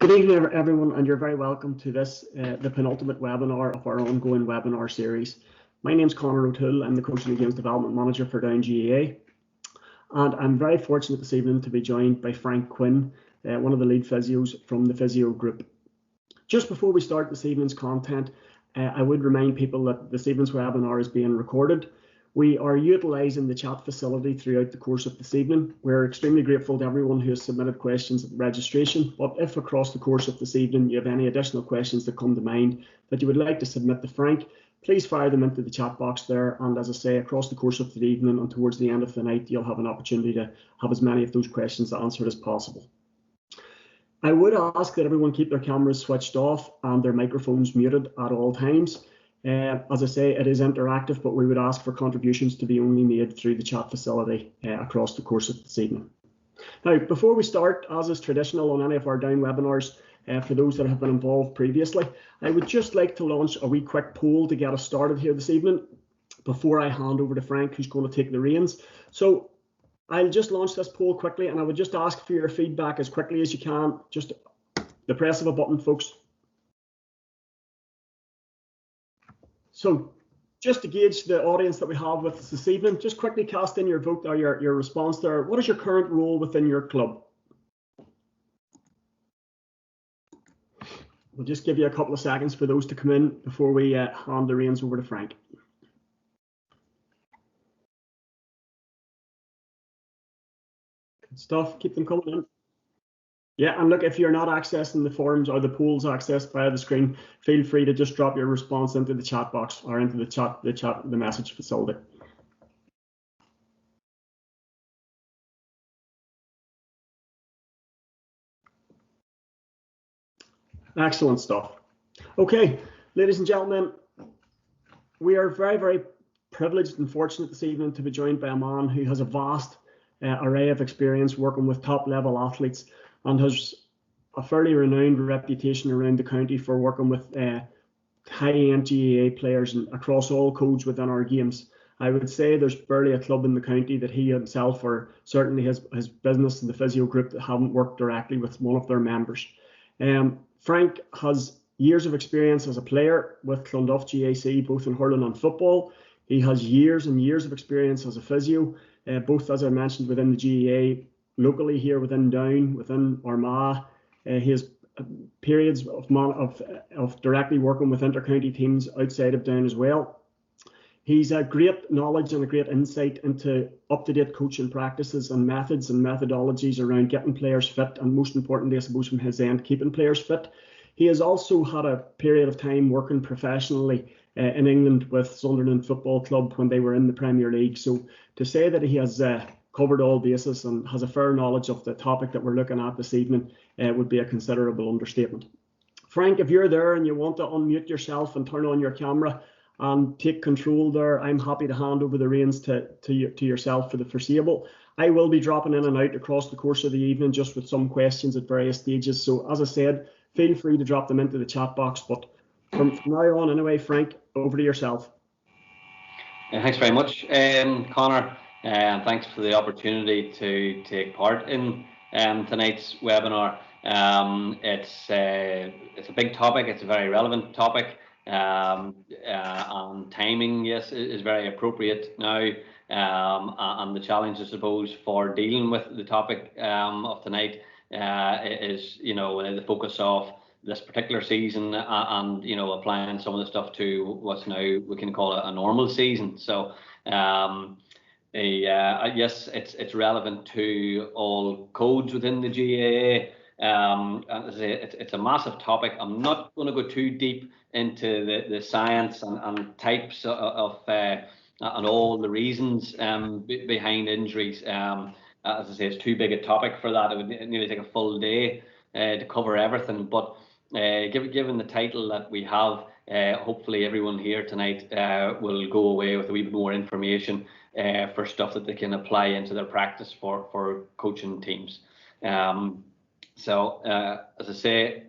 Good evening, everyone, and you're very welcome to this, the penultimate webinar of our ongoing webinar series. My name's Conor O'Toole. I'm the Coaching and Games Development Manager for Down GAA, and I'm very fortunate this evening to be joined by Frank Quinn, one of the lead physios from the Physio Group. Just before we start this evening's content, I would remind people that this evening's webinar is being recorded. We are utilising the chat facility throughout the course of this evening. We're extremely grateful to everyone who has submitted questions at registration, but if across the course of this evening you have any additional questions that come to mind that you would like to submit to Frank, please fire them into the chat box there, and as I say, across the course of the evening and towards the end of the night, you'll have an opportunity to have as many of those questions answered as possible. I would ask that everyone keep their cameras switched off and their microphones muted at all times. As I say, it is interactive, but we would ask for contributions to be only made through the chat facility across the course of this evening. Now, before we start, as is traditional on any of our Down webinars, for those that have been involved previously, I would just like to launch a wee quick poll to get us started here this evening before I hand over to Frank, who's going to take the reins. So I'll just launch this poll quickly, and I would just ask for your feedback as quickly as you can. Just the press of a button, folks. So just to gauge the audience that we have with us this evening, just quickly cast in your vote or your response there. What is your current role within your club? We'll just give you a couple of seconds for those to come in before we hand the reins over to Frank. Good stuff, keep them coming in. Yeah, and look, if you're not accessing the forums or the polls accessed via the screen, feel free to just drop your response into the chat box or into the message facility. Excellent stuff. Okay, ladies and gentlemen, we are very, very privileged and fortunate this evening to be joined by a man who has a vast array of experience working with top-level athletes and has a fairly renowned reputation around the county for working with high-end GAA players and across all codes within our games. I would say there's barely a club in the county that he himself or certainly his business and the Physio Group that haven't worked directly with one of their members. Frank has years of experience as a player with Clonduff GAC, both in hurling and football. He has years and years of experience as a physio, both, as I mentioned, within the GAA, locally here within Down, within Armagh. He has periods of directly working with intercounty teams outside of Down as well. He's a great knowledge and a great insight into up-to-date coaching practices and methods and methodologies around getting players fit, and most importantly, I suppose from his end, keeping players fit. He has also had a period of time working professionally in England with Sunderland Football Club when they were in the Premier League. So to say that he has covered all bases and has a fair knowledge of the topic that we're looking at this evening would be a considerable understatement. Frank, if you're there and you want to unmute yourself and turn on your camera and take control there, I'm happy to hand over the reins to yourself for the foreseeable. I will be dropping in and out across the course of the evening just with some questions at various stages. So as I said, feel free to drop them into the chat box. But from now on anyway, Frank, over to yourself. Thanks very much, Conor. And thanks for the opportunity to take part in tonight's webinar. It's a big topic. It's a very relevant topic, and timing, yes, is very appropriate now. And the challenge, I suppose, for dealing with the topic of tonight is, the focus of this particular season and applying some of the stuff to what's now we can call a normal season. So. Yes, it's relevant to all codes within the GAA. As I say, it's a massive topic. I'm not going to go too deep into the science and types of and all the reasons behind injuries. As I say, it's too big a topic for that. It would nearly take a full day to cover everything. But given the title that we have, hopefully everyone here tonight will go away with a wee bit more information for stuff that they can apply into their practice for coaching teams. So as I say,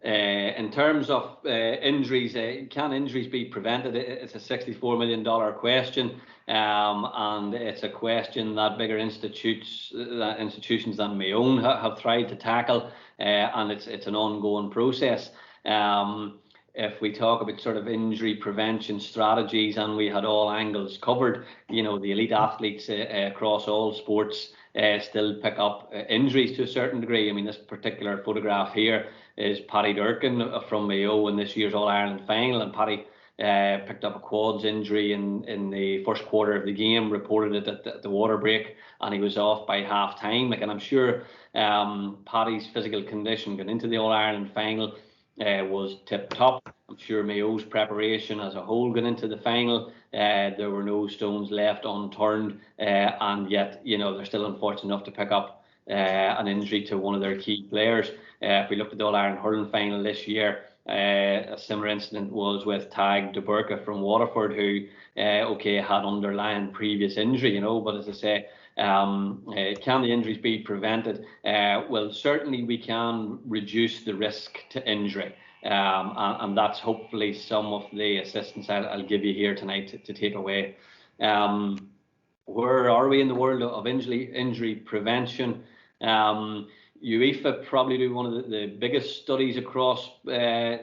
In terms of injuries, can injuries be prevented? It's a $64 million question, and it's a question that bigger institutions than my own have tried to tackle, and it's an ongoing process. If we talk about sort of injury prevention strategies, and we had all angles covered, the elite athletes across all sports still pick up injuries to a certain degree. I mean, this particular photograph here is Paddy Durkin from Mayo in this year's All-Ireland final, and Paddy picked up a quads injury in the first quarter of the game, reported it at the water break, and he was off by half time. And I'm sure Paddy's physical condition going into the All-Ireland final was tip top. I'm sure Mayo's preparation as a whole going into the final, there were no stones left unturned, and yet they're still unfortunate enough to pick up an injury to one of their key players. If we looked at the All-Ireland hurling final this year, a similar incident was with Tag de Burka from Waterford, who had underlying previous injury, but as I say, can the injuries be prevented? Well, certainly we can reduce the risk to injury, and that's hopefully some of the assistance I'll give you here tonight to take away. Where are we in the world of injury prevention? UEFA probably do one of the biggest studies across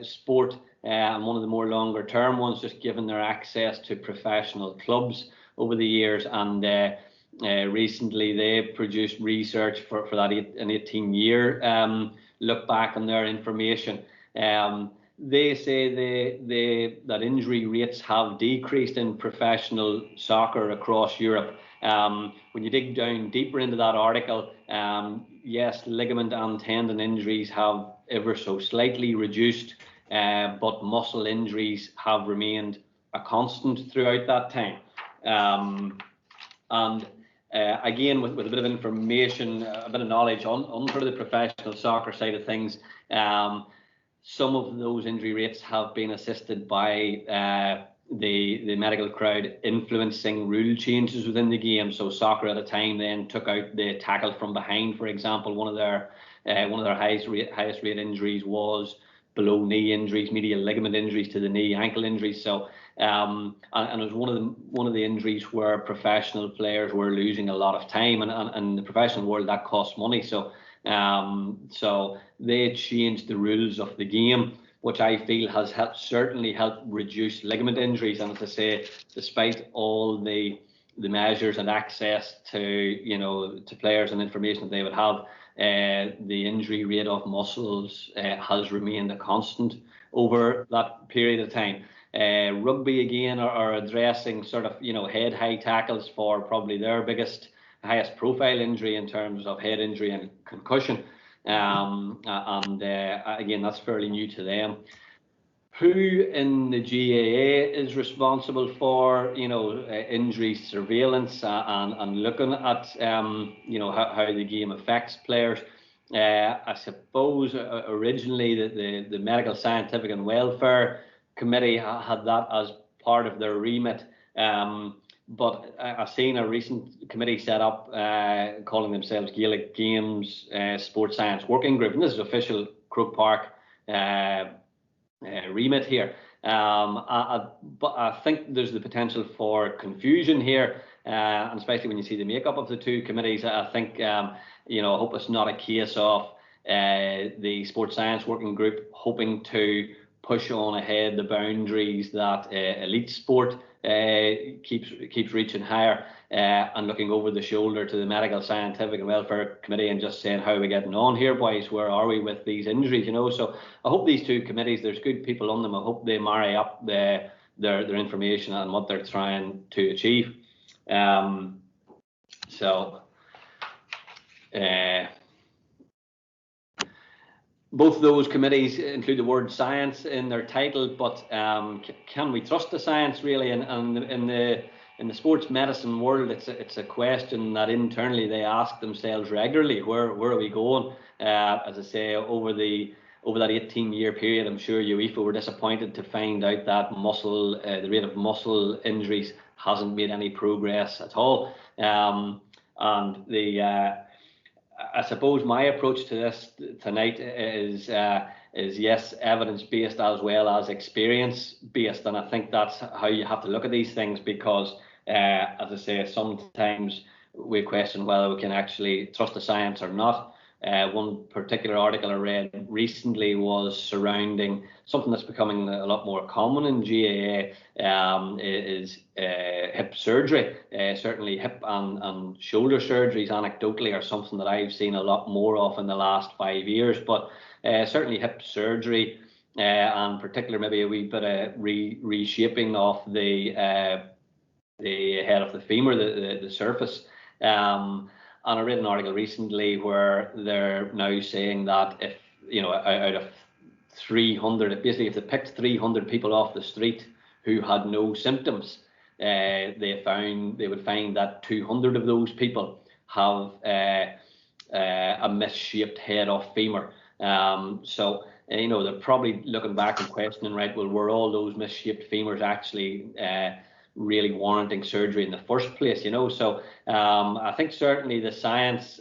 sport, and one of the more longer term ones, just given their access to professional clubs over the years. And recently they produced research for that an 18-year look back on their information. They say that injury rates have decreased in professional soccer across Europe. When you dig down deeper into that article, yes, ligament and tendon injuries have ever so slightly reduced, but muscle injuries have remained a constant throughout that time. Again, with a bit of information, a bit of knowledge on sort of the professional soccer side of things, some of those injury rates have been assisted by the medical crowd influencing rule changes within the game. So soccer at a time then took out the tackle from behind, for example. One of their highest rate injuries was below knee injuries, medial ligament injuries to the knee, ankle injuries. So and it was one of the injuries where professional players were losing a lot of time, and in the professional world that costs money. So they changed the rules of the game, which I feel has certainly helped reduce ligament injuries. And as I say, despite all the measures and access to players and information that they would have, the injury rate of muscles has remained a constant over that period of time. Rugby again are addressing sort of head high tackles for probably their highest profile injury in terms of head injury and concussion. Again, that's fairly new to them. Who in the GAA is responsible for injury surveillance and looking at how the game affects players? I suppose originally the Medical, Scientific and Welfare Committee had that as part of their remit. But I've seen a recent committee set up calling themselves Gaelic Games Sports Science Working Group, and this is official Croke Park remit here. But I think there's the potential for confusion here, and especially when you see the makeup of the two committees. I think I hope it's not a case of the Sports Science Working Group hoping to push on ahead the boundaries that elite sport keeps reaching higher, and looking over the shoulder to the Medical, Scientific and Welfare Committee and just saying, how are we getting on here, boys? Where are we with these injuries? So I hope these two committees, there's good people on them. I hope they marry up their information and what they're trying to achieve. Both those committees include the word science in their title, but can we trust the science really? And in the sports medicine world, it's a question that internally they ask themselves regularly. Where are we going? As I say, over that 18-year period, I'm sure UEFA were disappointed to find out that the rate of muscle injuries hasn't made any progress at all. I suppose my approach to this tonight is yes, evidence-based as well as experience-based, and I think that's how you have to look at these things, because, as I say, sometimes we question whether we can actually trust the science or not. One particular article I read recently was surrounding something that's becoming a lot more common in GAA, is hip surgery. Certainly hip and shoulder surgeries anecdotally are something that I've seen a lot more of in the last 5 years, but certainly hip surgery, and particularly maybe a wee bit of reshaping of the head of the femur, the surface. And I read an article recently where they're now saying that if, out of 300, basically if they picked 300 people off the street who had no symptoms, they would find that 200 of those people have a misshaped head of femur. So they're probably looking back and questioning, right, well, were all those misshaped femurs actually really warranting surgery in the first place? So I think certainly the science,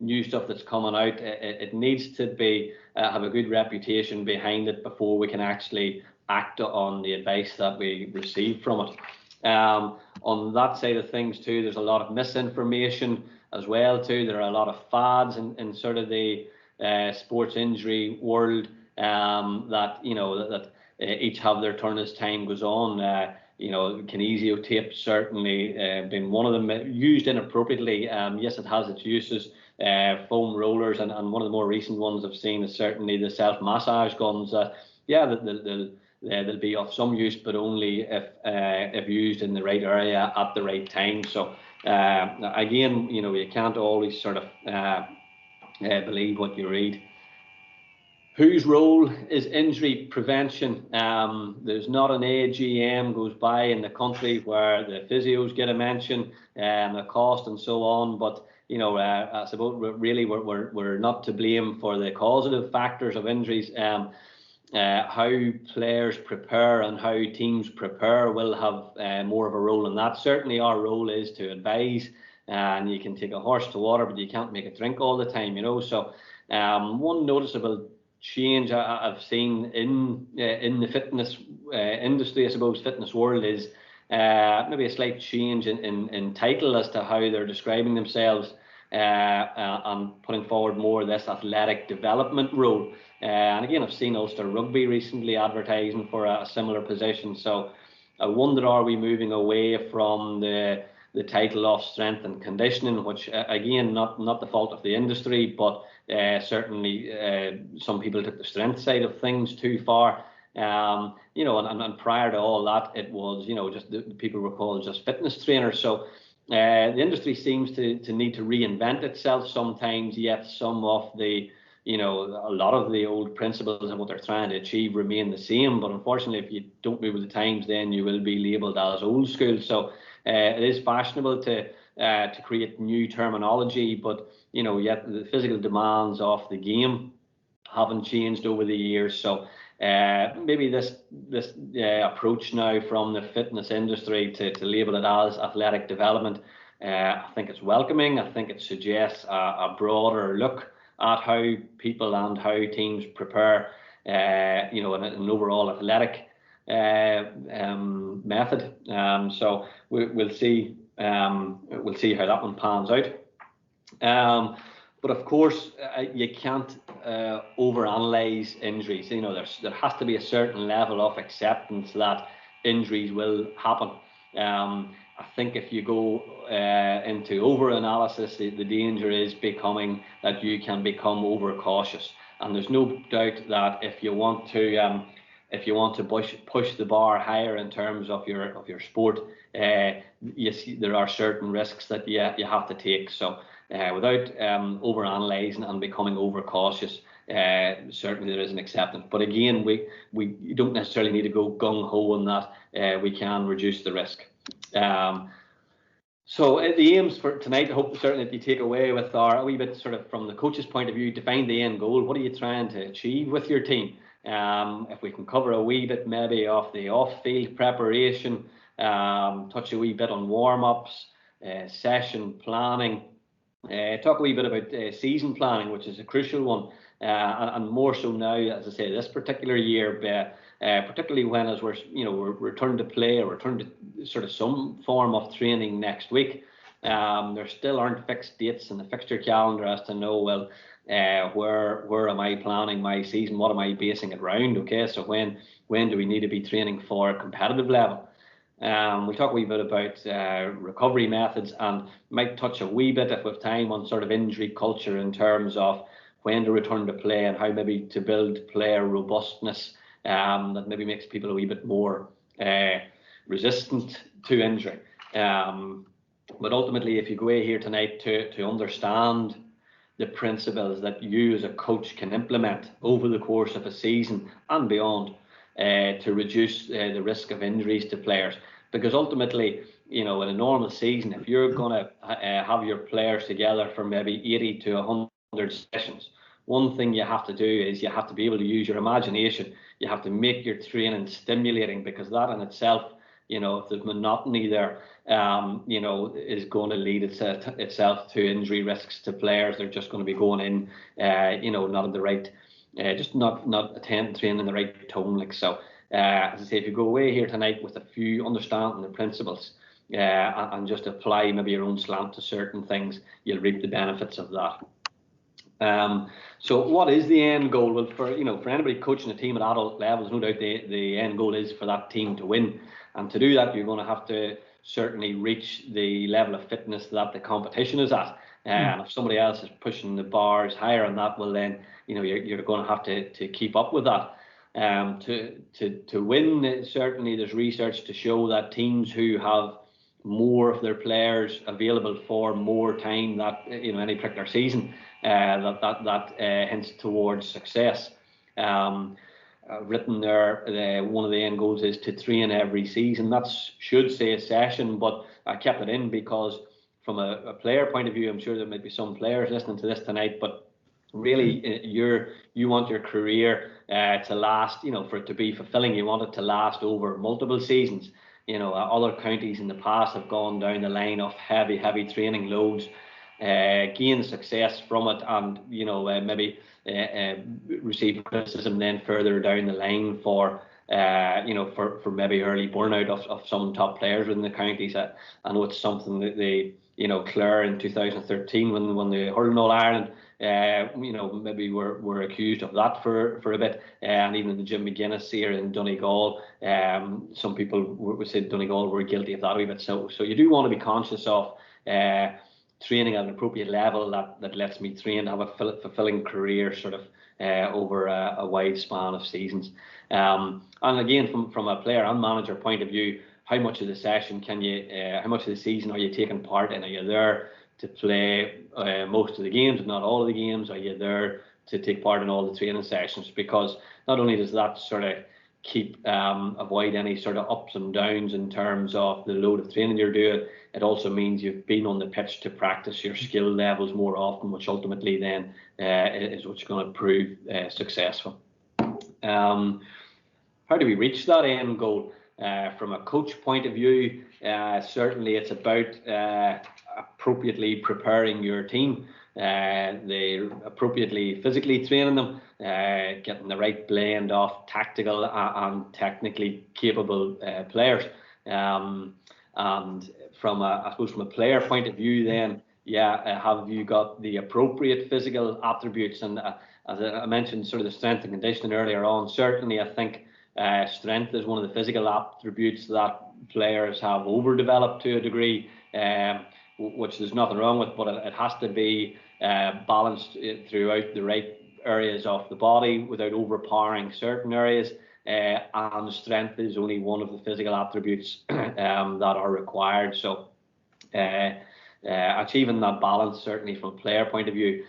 new stuff that's coming out, it needs to be have a good reputation behind it before we can actually act on the advice that we receive from it. On that side of things too, there's a lot of misinformation as well too. There are a lot of fads in sort of the sports injury world, that that each have their turn as time goes on. Kinesio tape certainly been one of them, used inappropriately. Yes, it has its uses. Foam rollers, and one of the more recent ones I've seen is certainly the self-massage guns. They'll be of some use, but only if used in the right area at the right time. So again, you can't always sort of believe what you read. Whose role is injury prevention? There's not an AGM goes by in the country where the physios get a mention, and the cost and so on. But I suppose really we're not to blame for the causative factors of injuries. How players prepare and how teams prepare will have more of a role in that. Certainly, our role is to advise, and you can take a horse to water, but you can't make it drink all the time. So one noticeable change I've seen in the fitness industry, I suppose, fitness world, is maybe a slight change in title as to how they're describing themselves, and putting forward more of this athletic development role. And again, I've seen Ulster Rugby recently advertising for a similar position. So I wonder, are we moving away from the title of strength and conditioning, which again, not the fault of the industry, but certainly some people took the strength side of things too far. And prior to all that, it was just the people were called just fitness trainers. So the industry seems to need to reinvent itself sometimes, yet some of the a lot of the old principles and what they're trying to achieve remain the same. But unfortunately, if you don't move with the times, then you will be labelled as old school. So it is fashionable to create new terminology, but yet the physical demands of the game haven't changed over the years. So maybe this approach now from the fitness industry to label it as athletic development, I think it's welcoming. I think it suggests a broader look at how people and how teams prepare, an overall athletic method. So we'll see how that one pans out. But of course, you can't overanalyze injuries. There has to be a certain level of acceptance that injuries will happen. I think if you go into over-analysis, the danger is becoming that you can become over-cautious. And there's no doubt that if you want to push the bar higher in terms of your sport, there are certain risks that you have to take. So without over-analysing and becoming over-cautious, certainly there is an acceptance. But again, we don't necessarily need to go gung-ho on that. We can reduce the risk. So the aims for tonight, I hope certainly that you take away with are a wee bit sort of from the coach's point of view, define the end goal. What are you trying to achieve with your team? If we can cover a wee bit maybe of the off-field preparation, touch a wee bit on warm-ups, session planning, talk a wee bit about season planning, which is a crucial one, and more so now, as I say, this particular year, particularly when as we're returning to play or return to sort of some form of training next week. There still aren't fixed dates in the fixture calendar as to know, well, where am I planning my season? What am I basing it around? Okay, so when do we need to be training for a competitive level? We'll talk a wee bit about recovery methods, and might touch a wee bit if we have time on sort of injury culture in terms of when to return to play and how maybe to build player robustness that maybe makes people a wee bit more resistant to injury. But ultimately, if you go away here tonight to understand the principles that you as a coach can implement over the course of a season and beyond to reduce the risk of injuries to players. Because ultimately, in a normal season, if you're going to have your players together for maybe 80 to 100 sessions, one thing you have to do is you have to be able to use your imagination. You have to make your training stimulating, because that in itself, if there's monotony there, is going to lead itself to injury risks to players. They're just going to be going in, not at the right, just not attend training in the right tone. Like so, as I say, if you go away here tonight with a few understanding the principles and just apply maybe your own slant to certain things, you'll reap the benefits of that. So what is the end goal? Well, for anybody coaching a team at adult levels, no doubt the end goal is for that team to win. And to do that, you're going to have to certainly reach the level of fitness that the competition is at. And if somebody else is pushing the bars higher on that, well then, you're going to have to keep up with that. To win, certainly there's research to show that teams who have more of their players available for more time that any particular season, that hints towards success. Written there, one of the end goals is to train every season. That should say a session, but I kept it in because from a player point of view, I'm sure there might be some players listening to this tonight, but really you want your career to last, for it to be fulfilling. You want it to last over multiple seasons. Other counties in the past have gone down the line of heavy training loads, gained success from it, and maybe receive criticism then further down the line for maybe early burnout of some top players within the counties. I know it's something that Clare in 2013 when they hurling All Ireland, maybe were accused of that for a bit, and even the Jim McGuinness here in Donegal, some people would say Donegal were guilty of that a wee bit. So you do want to be conscious of training at an appropriate level that lets me train to have a fulfilling career sort of over a wide span of seasons. And again, from a player and manager point of view, how much of the session how much of the season are you taking part in? Are you there to play most of the games, if not all of the games? Are you there to take part in all the training sessions? Because not only does that sort of avoid any sort of ups and downs in terms of the load of training you're doing, it also means you've been on the pitch to practice your skill levels more often, which ultimately then is what's going to prove successful. How do we reach that end goal? From a coach point of view, certainly it's about appropriately preparing your team, they appropriately physically training them, getting the right blend of tactical and technically capable players. And from a player point of view, then have you got the appropriate physical attributes? And as I mentioned, sort of the strength and conditioning earlier on, certainly I think strength is one of the physical attributes that players have overdeveloped to a degree, which there's nothing wrong with, but it has to be balanced throughout the right areas of the body without overpowering certain areas. And strength is only one of the physical attributes that are required. So achieving that balance, certainly from a player point of view,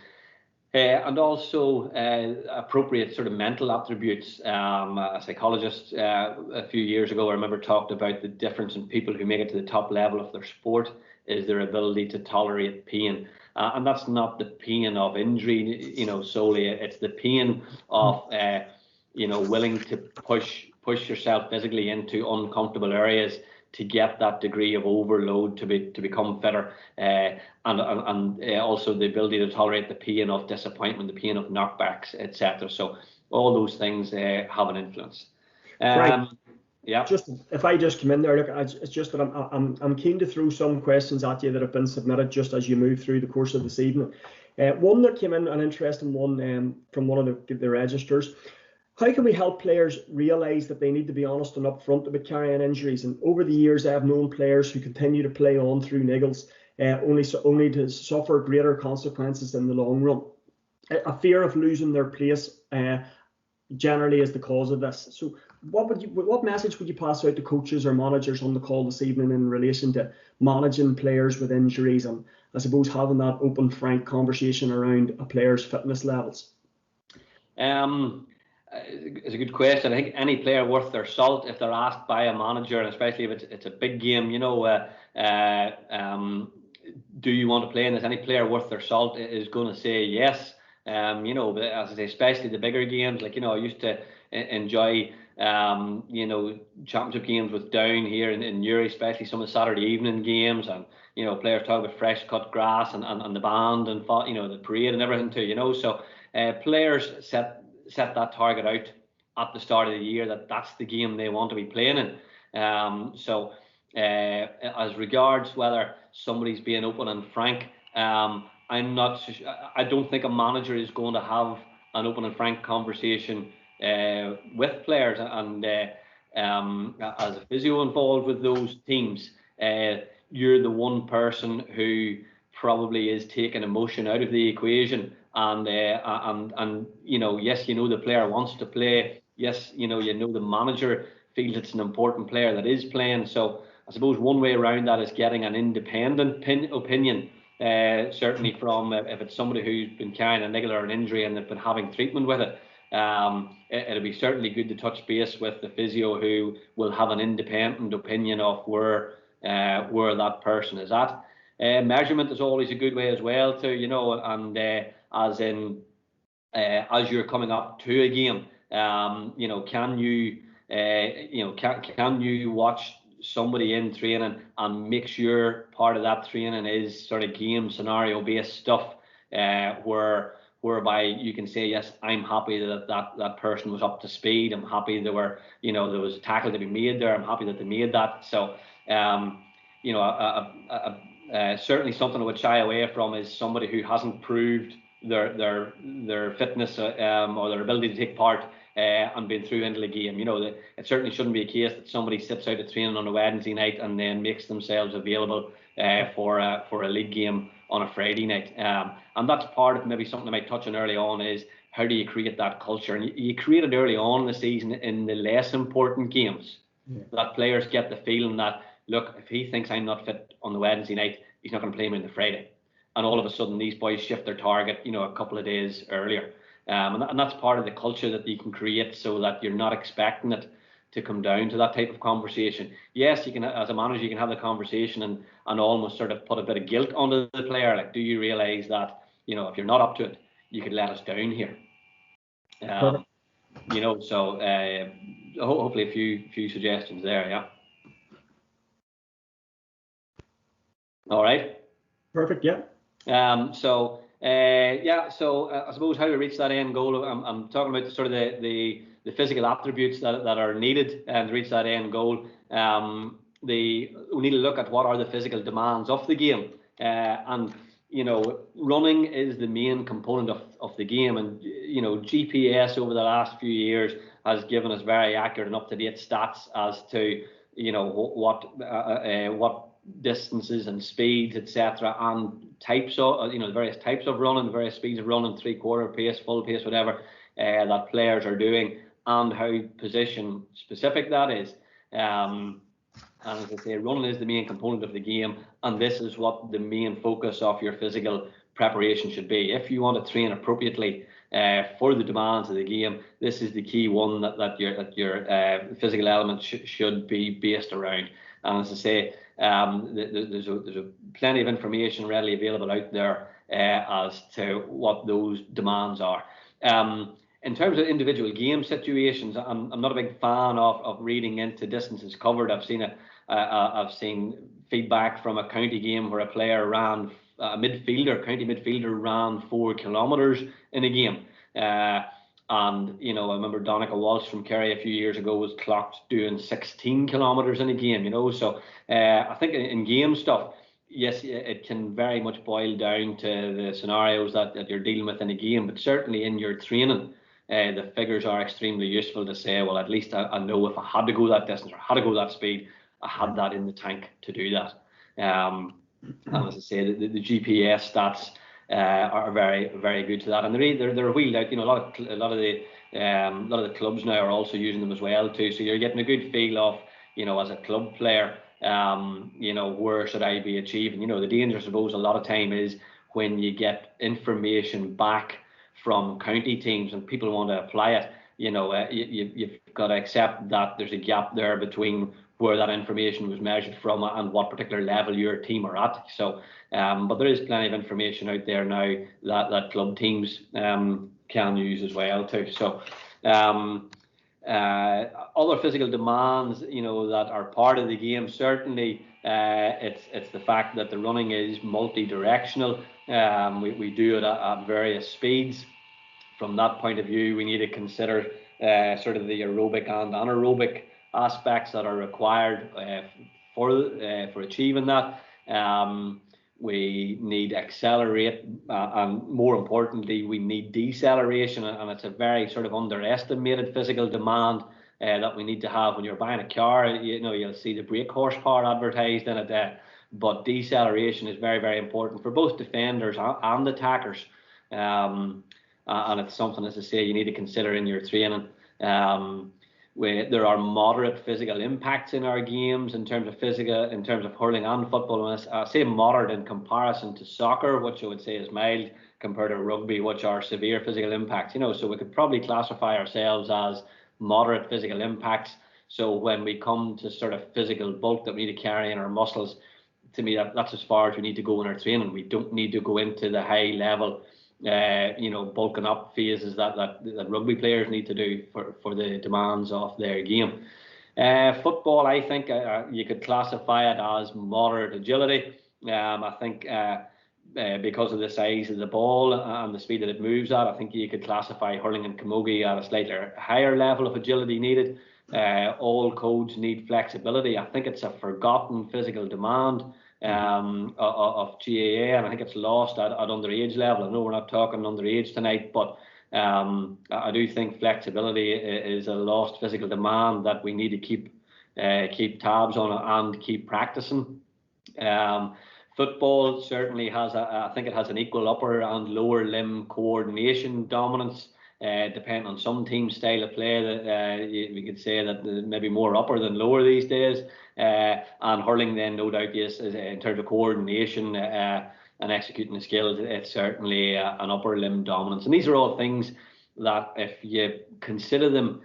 and also appropriate sort of mental attributes. A psychologist a few years ago, I remember, talked about the difference in people who make it to the top level of their sport is their ability to tolerate pain. And that's not the pain of injury, solely. It's the pain of, willing to push yourself physically into uncomfortable areas to get that degree of overload to become fitter, and also the ability to tolerate the pain of disappointment, the pain of knockbacks, etc. So all those things have an influence. Frank, yeah. Just if I just come in there, look, it's just that I'm keen to throw some questions at you that have been submitted just as you move through the course of this evening. One that came in, an interesting one from one of the registers. How can we help players realise that they need to be honest and upfront about carrying injuries? And over the years, I have known players who continue to play on through niggles, only to suffer greater consequences in the long run. A fear of losing their place generally is the cause of this. So what message would you pass out to coaches or managers on the call this evening in relation to managing players with injuries, and I suppose having that open, frank conversation around a player's fitness levels? It's a good question. I think any player worth their salt, if they're asked by a manager, and especially if it's a big game, you know, do you want to play in this? Any player worth their salt is going to say yes. You know, as I say, especially the bigger games, like, you know, I used to enjoy, you know, championship games with Down here in Newry, especially some of the Saturday evening games, and, you know, players talk about fresh cut grass and the band and, you know, the parade and everything too, you know. So players set that target out at the start of the year, that's the game they want to be playing in. So as regards whether somebody's being open and frank, I don't think a manager is going to have an open and frank conversation with players, and as a physio involved with those teams, you're the one person who probably is taking emotion out of the equation, and you know, yes, you know, the player wants to play, yes, you know the manager feels it's an important player that is playing. So I suppose one way around that is getting an independent opinion, certainly from if it's somebody who's been carrying a niggle or an injury and they've been having treatment with it. It'll be certainly good to touch base with the physio, who will have an independent opinion of where that person is at. Measurement is always a good way as well too, you know, and as you're coming up to a game, you know, can you watch somebody in training and make sure part of that training is sort of game scenario based stuff, whereby you can say, yes, I'm happy that person was up to speed, I'm happy there was a tackle to be made there, I'm happy that they made that. So you know, certainly something I would shy away from is somebody who hasn't proved their fitness or their ability to take part and been through into the game. You know, it certainly shouldn't be a case that somebody sits out of training on a Wednesday night and then makes themselves available for a league game on a Friday night. And that's part of maybe something I might touch on early on, is how do you create that culture? And you create it early on in the season in the less important games, that players get the feeling that, look, if he thinks I'm not fit on the Wednesday night, he's not going to play me on the Friday. And all of a sudden, these boys shift their target, you know, a couple of days earlier. And that's part of the culture that you can create, so that you're not expecting it to come down to that type of conversation. Yes, you can, as a manager, you can have the conversation and almost sort of put a bit of guilt onto the player. Like, do you realise that, you know, if you're not up to it, you could let us down here? You know, so hopefully a few suggestions there, yeah. All right. Perfect. Yeah. So I suppose how to reach that end goal. I'm talking about sort of the physical attributes that are needed to reach that end goal. We need to look at what are the physical demands of the game, and you know, running is the main component of the game. And you know, GPS over the last few years has given us very accurate and up-to-date stats as to, you know, what distances and speeds, etc., and types of, you know, the various types of running, the various speeds of running, 3/4 pace, full pace, whatever, that players are doing, and how position specific that is. And as I say, running is the main component of the game, and this is what the main focus of your physical preparation should be. If you want to train appropriately for the demands of the game, this is the key one that your physical elements should be based around. And as I say, there's plenty of information readily available out there as to what those demands are. In terms of individual game situations, I'm not a big fan of reading into distances covered. I've seen I've seen feedback from a county game where a player ran, county midfielder ran 4 kilometres in a game. And, you know, I remember Donica Walsh from Kerry a few years ago was clocked doing 16 kilometres in a game, you know. So I think in game stuff, yes, it can very much boil down to the scenarios that you're dealing with in a game, but certainly in your training, the figures are extremely useful to say, well, at least I know if I had to go that distance or had to go that speed, I had that in the tank to do that. And as I say, the GPS stats are very, very good to that, and they're wheeled out. You know, a lot of the clubs now are also using them as well too. So you're getting a good feel of, you know, as a club player, you know, where should I be achieving? You know, the danger, I suppose, a lot of time is when you get information back from county teams and people want to apply it. You know, you've got to accept that there's a gap there between where that information was measured from and what particular level your team are at. So, but there is plenty of information out there now that club teams can use as well too. So, other physical demands, you know, that are part of the game. Certainly, it's the fact that the running is multi-directional. We do it at various speeds. From that point of view, we need to consider sort of the aerobic and anaerobic aspects that are required for achieving that. We need accelerate, and more importantly, we need deceleration, and it's a very sort of underestimated physical demand that we need to have. When you're buying a car, you know, you'll see the brake horsepower advertised in it, but deceleration is very, very important for both defenders and attackers. And it's something, as I say, you need to consider in your training. There are moderate physical impacts in our games in terms of hurling and football. And I say moderate in comparison to soccer, which I would say is mild compared to rugby, which are severe physical impacts. You know, so we could probably classify ourselves as moderate physical impacts. So when we come to sort of physical bulk that we need to carry in our muscles, to me that's as far as we need to go in our training. We don't need to go into the high level you know, bulking up phases that rugby players need to do for the demands of their game. Football, I think you could classify it as moderate agility. I think because of the size of the ball and the speed that it moves at, I think you could classify hurling and camogie at a slightly higher level of agility needed. All codes need flexibility. I think it's a forgotten physical demand of GAA, and I think it's lost at underage level. I know we're not talking underage tonight, but I do think flexibility is a lost physical demand that we need to keep tabs on and keep practicing. Football certainly has I think it has an equal upper and lower limb coordination dominance. Depending on some team's style of play, that we could say that maybe more upper than lower these days. And hurling, then, no doubt, yes, in terms of coordination and executing the skills, it's certainly an upper limb dominance. And these are all things that, if you consider them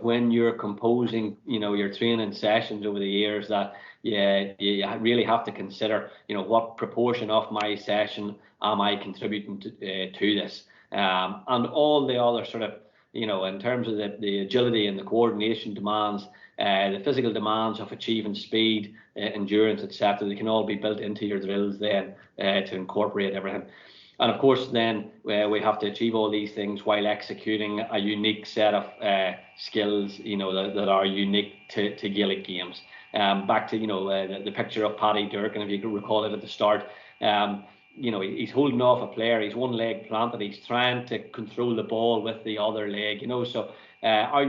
when you're composing, you know, your training sessions over the years, that you really have to consider, you know, what proportion of my session am I contributing to this. And all the other sort of, you know, in terms of the agility and the coordination demands, the physical demands of achieving speed, endurance, etc., they can all be built into your drills then to incorporate everything. And of course, then we have to achieve all these things while executing a unique set of skills, you know, that are unique to Gaelic games. Back to, you know, the picture of Paddy Durkin, if you can recall it at the start. You know, he's holding off a player, he's one leg planted, he's trying to control the ball with the other leg, you know. So I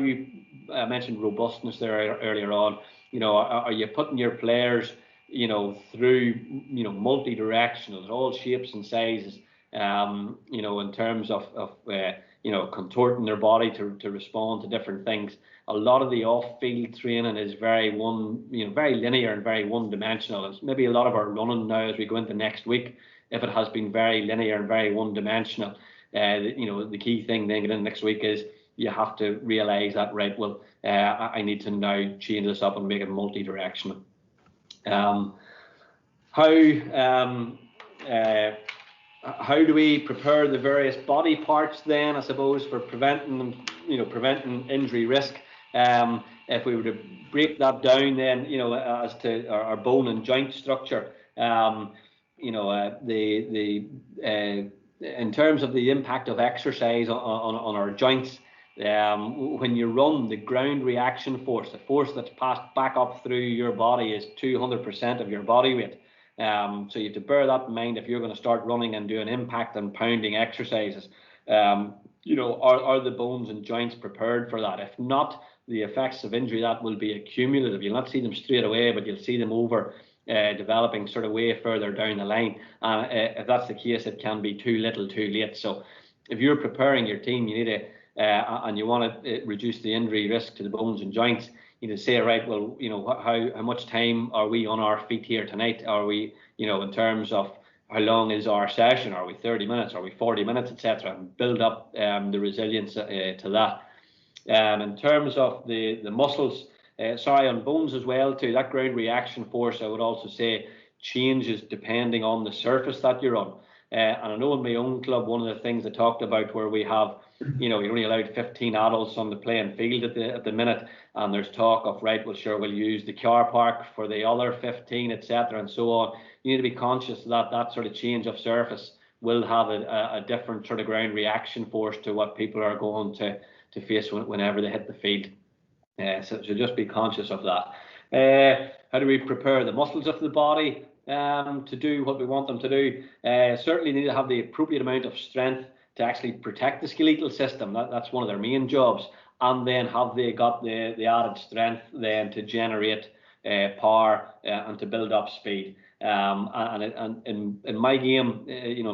mentioned robustness there earlier on. You know, are you putting your players, you know, through, you know, multi-directional, all shapes and sizes, you know, in terms of you know, contorting their body to respond to different things. A lot of the off-field training is very linear and very one-dimensional. It's maybe a lot of our running now as we go into next week, if it has been very linear and very one-dimensional. You know, the key thing then getting next week is you have to realize that, right, well, I need to now change this up and make it multi-directional. How do we prepare the various body parts then, I suppose, for preventing injury risk? if we were to break that down, then as to our bone and joint structure, in terms of the impact of exercise on our joints, when you run, the ground reaction force, the force that's passed back up through your body, is 200% of your body weight. So you have to bear that in mind if you're going to start running and doing impact and pounding exercises. Are the bones and joints prepared for that? If not, the effects of injury, that will be accumulative. You'll not see them straight away, but you'll see them over developing sort of way further down the line. If that's the case, it can be too little too late. So if you're preparing your team, you need to and you want to reduce the injury risk to the bones and joints, you need to say, right, well, how much time are we on our feet here tonight? Are we, in terms of how long is our session? Are we 30 minutes? Are we 40 minutes, etc.? And build up the resilience to that. In terms of the muscles, on bones as well too, that ground reaction force, I would also say, changes depending on the surface that you're on. And I know in my own club, one of the things I talked about, where we have, you're only allowed 15 adults on the playing field at the minute, and there's talk of, right, well, sure, we'll use the car park for the other 15, etc., and so on. You need to be conscious that that sort of change of surface will have a different sort of ground reaction force to what people are going to face whenever they hit the field. So just be conscious of that. How do we prepare the muscles of the body to do what we want them to do? Certainly need to have the appropriate amount of strength to actually protect the skeletal system. That's one of their main jobs. And then have they got the added strength then to generate power and to build up speed. And in my game,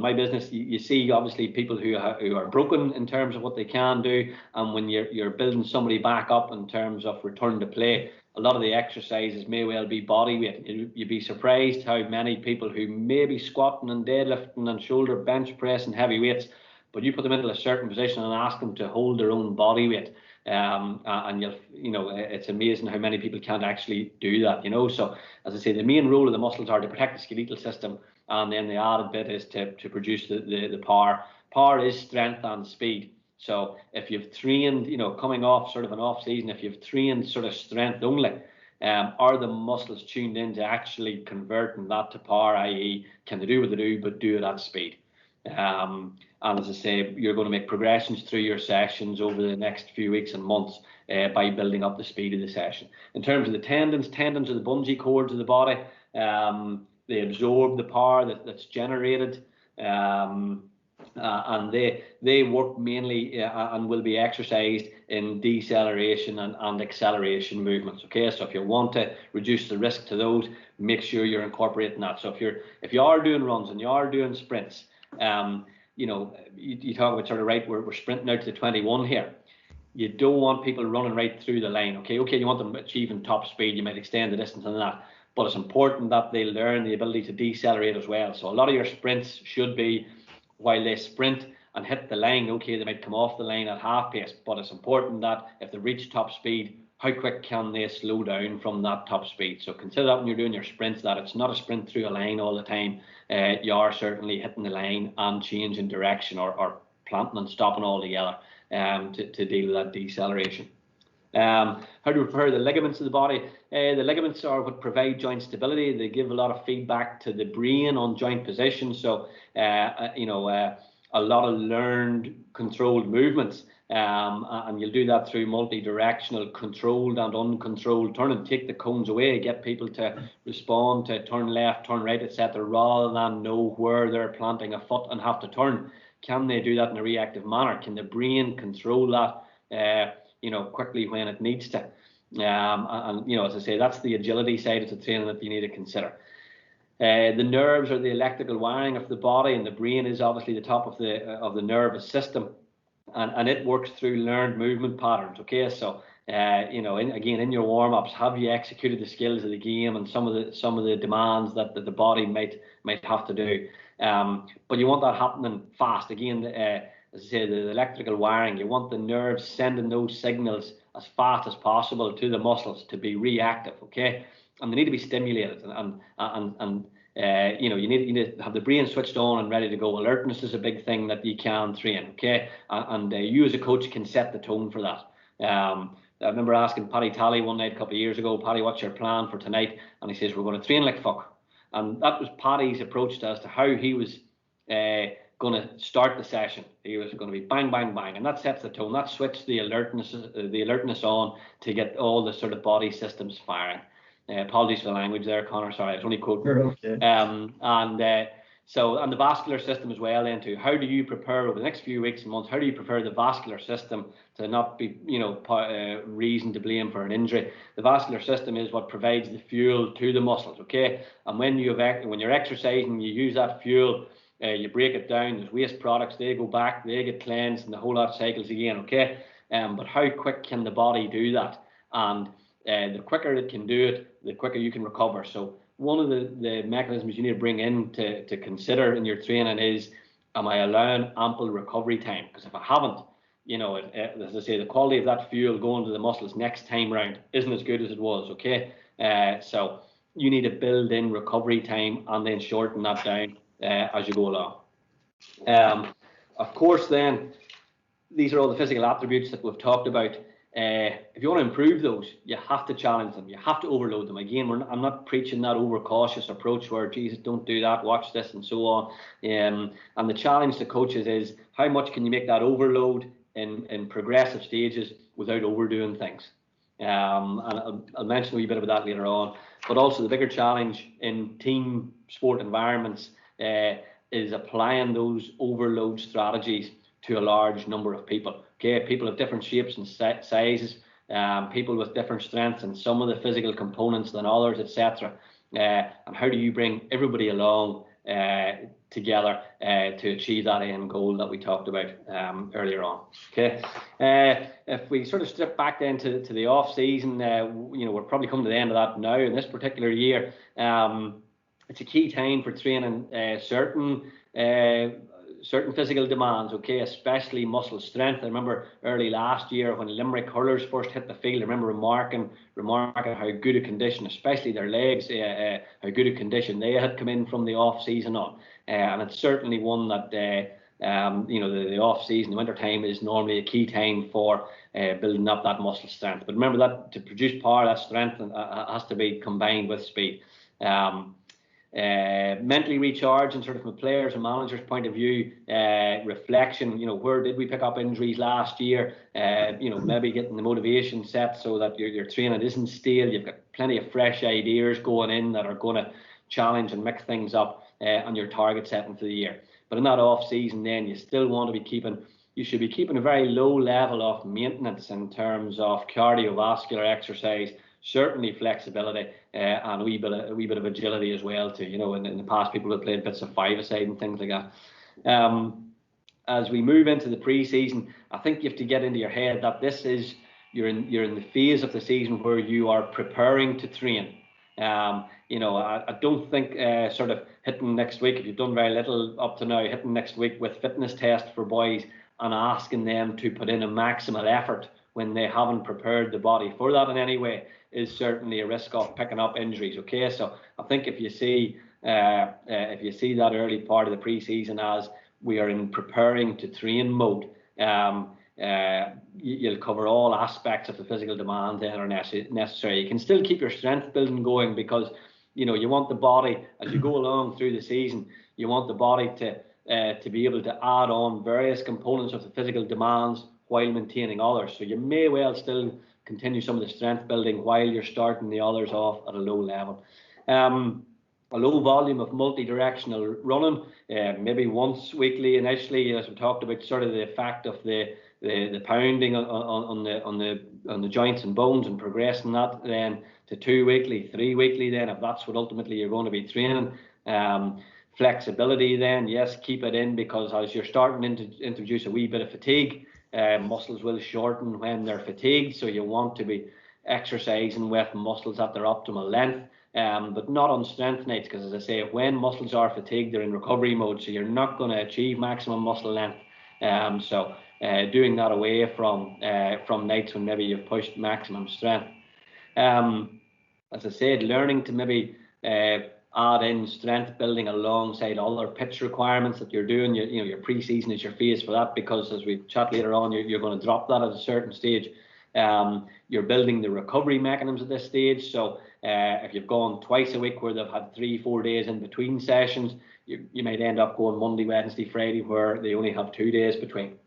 my business, you see obviously people who are broken in terms of what they can do, and when you're building somebody back up in terms of return to play, a lot of the exercises may well be body weight. You'd be surprised how many people who may be squatting and deadlifting and shoulder bench pressing heavy weights, but you put them into a certain position and ask them to hold their own body weight, and it's amazing how many people can't actually do that. So as I say, the main role of the muscles are to protect the skeletal system, and then the added bit is to produce the power. Power is strength and speed. So if you've trained, coming off sort of an off season, if you've trained sort of strength only, are the muscles tuned in to actually converting that to power, i.e. can they do what they do but do it at speed? And as I say, you're going to make progressions through your sessions over the next few weeks and months by building up the speed of the session. In terms of the tendons are the bungee cords of the body. They absorb the power that's generated, and they work mainly and will be exercised in deceleration and acceleration movements. Okay, so if you want to reduce the risk to those, make sure you're incorporating that. So if you are doing runs and you are doing sprints, you talk about sort of, right, we're sprinting out to the 21 here. You don't want people running right through the line. Okay, you want them achieving top speed. You might extend the distance and that, but it's important that they learn the ability to decelerate as well. So a lot of your sprints should be, while they sprint and hit the line, okay, they might come off the line at half pace, but it's important that if they reach top speed, how quick can they slow down from that top speed? So consider that when you're doing your sprints, that it's not a sprint through a line all the time. You are certainly hitting the line and changing direction, or planting and stopping altogether to deal with that deceleration. How do we prepare the ligaments of the body? The ligaments are what provide joint stability. They give a lot of feedback to the brain on joint position. So, a lot of learned controlled movements. And you'll do that through multi-directional, controlled and uncontrolled turning. Take the cones away, get people to respond to turn left, turn right, etc., rather than know where they're planting a foot and have to turn. Can they do that in a reactive manner? Can the brain control that quickly when it needs to? As I say, that's the agility side of the training that you need to consider. The nerves are the electrical wiring of the body, and the brain is obviously the top of the nervous system. And it works through learned movement patterns. Okay, so in your warm-ups, have you executed the skills of the game and some of the demands that the body might have to do? But you want that happening fast. Again, as I say, the electrical wiring, you want the nerves sending those signals as fast as possible to the muscles to be reactive. Okay, and they need to be stimulated, and you need to have the brain switched on and ready to go. Alertness is a big thing that you can train. Okay, and you as a coach can set the tone for that. I remember asking Paddy Talley one night a couple of years ago, Paddy, what's your plan for tonight? And he says, we're going to train like fuck. And that was Paddy's approach as to how he was going to start the session. He was going to be bang, bang, bang. And that sets the tone. That switched the alertness on to get all the sort of body systems firing. Apologies for the language there, Connor. Sorry, I was only quoting. Okay. And the vascular system as well then too. How do you prepare over the next few weeks and months? How do you prepare the vascular system to not be, reason to blame for an injury? The vascular system is what provides the fuel to the muscles, okay? And when you're exercising, you use that fuel, you break it down. There's waste products, they go back, they get cleansed, and the whole lot cycles again, okay? But how quick can the body do that? And the quicker it can do it, the quicker you can recover. So one of the mechanisms you need to bring in to consider in your training is, am I allowing ample recovery time? Because if I haven't, as I say, the quality of that fuel going to the muscles next time round isn't as good as it was, okay? So you need to build in recovery time and then shorten that down as you go along. Of course, then, these are all the physical attributes that we've talked about. If you want to improve those, you have to challenge them. You have to overload them. Again, I'm not preaching that overcautious approach where, Jesus, don't do that, watch this, and so on. And the challenge to coaches is, how much can you make that overload in progressive stages without overdoing things? And I'll mention a wee bit about that later on. But also the bigger challenge in team sport environments is applying those overload strategies to a large number of people. Okay, people of different shapes and sizes, people with different strengths and some of the physical components than others, etc. And how do you bring everybody along together to achieve that end goal that we talked about earlier on? Okay, if we sort of strip back then to the off season, we're probably coming to the end of that now in this particular year. It's a key time for training certain physical demands, okay, especially muscle strength. I remember early last year when Limerick hurlers first hit the field, I remember remarking how good a condition, especially their legs, how good a condition they had come in from the off season on. And it's certainly one that the off season, the winter time, is normally a key time for building up that muscle strength. But remember that to produce power, that strength has to be combined with speed. Mentally recharge, and sort of from a players and managers point of view, reflection, where did we pick up injuries last year? Maybe getting the motivation set so that your training isn't stale. You've got plenty of fresh ideas going in that are going to challenge and mix things up on your target setting for the year. But in that off season, then you still want to be you should be keeping a very low level of maintenance in terms of cardiovascular exercise, certainly flexibility, and a wee bit of agility as well too. In the past, people have played bits of five-a-side and things like that. As we move into the pre-season, I think you have to get into your head that this is you're in the phase of the season where you are preparing to train. I don't think sort of hitting next week, if you've done very little up to now, hitting next week with fitness test for boys and asking them to put in a maximal effort when they haven't prepared the body for that in any way is certainly a risk of picking up injuries. Okay, so I think if you see that early part of the pre-season as we are in preparing to train mode, you'll cover all aspects of the physical demands that are necessary. You can still keep your strength building going because you want the body, as you go along through the season, you want the body to be able to add on various components of the physical demands while maintaining others. So you may well still continue some of the strength building while you're starting the others off at a low level. A low volume of multi-directional running, maybe once weekly initially, as we talked about, sort of the effect of the pounding on the joints and bones, and progressing that then to 2 weekly, 3 weekly then, if that's what ultimately you're going to be training. Flexibility then, yes, keep it in, because as you're starting to introduce a wee bit of fatigue, muscles will shorten when they're fatigued, so you want to be exercising with muscles at their optimal length, but not on strength nights, because as I say, when muscles are fatigued, they're in recovery mode, so you're not going to achieve maximum muscle length. So doing that away from nights when maybe you've pushed maximum strength. As I said, learning to maybe add in strength building alongside other pitch requirements that you're doing. Your pre-season is your phase for that, because as we chat later on, you're going to drop that at a certain stage. You're building the recovery mechanisms at this stage. So if you've gone twice a week where they've had 3-4 days in between sessions, you might end up going Monday, Wednesday, Friday, where they only have 2 days between.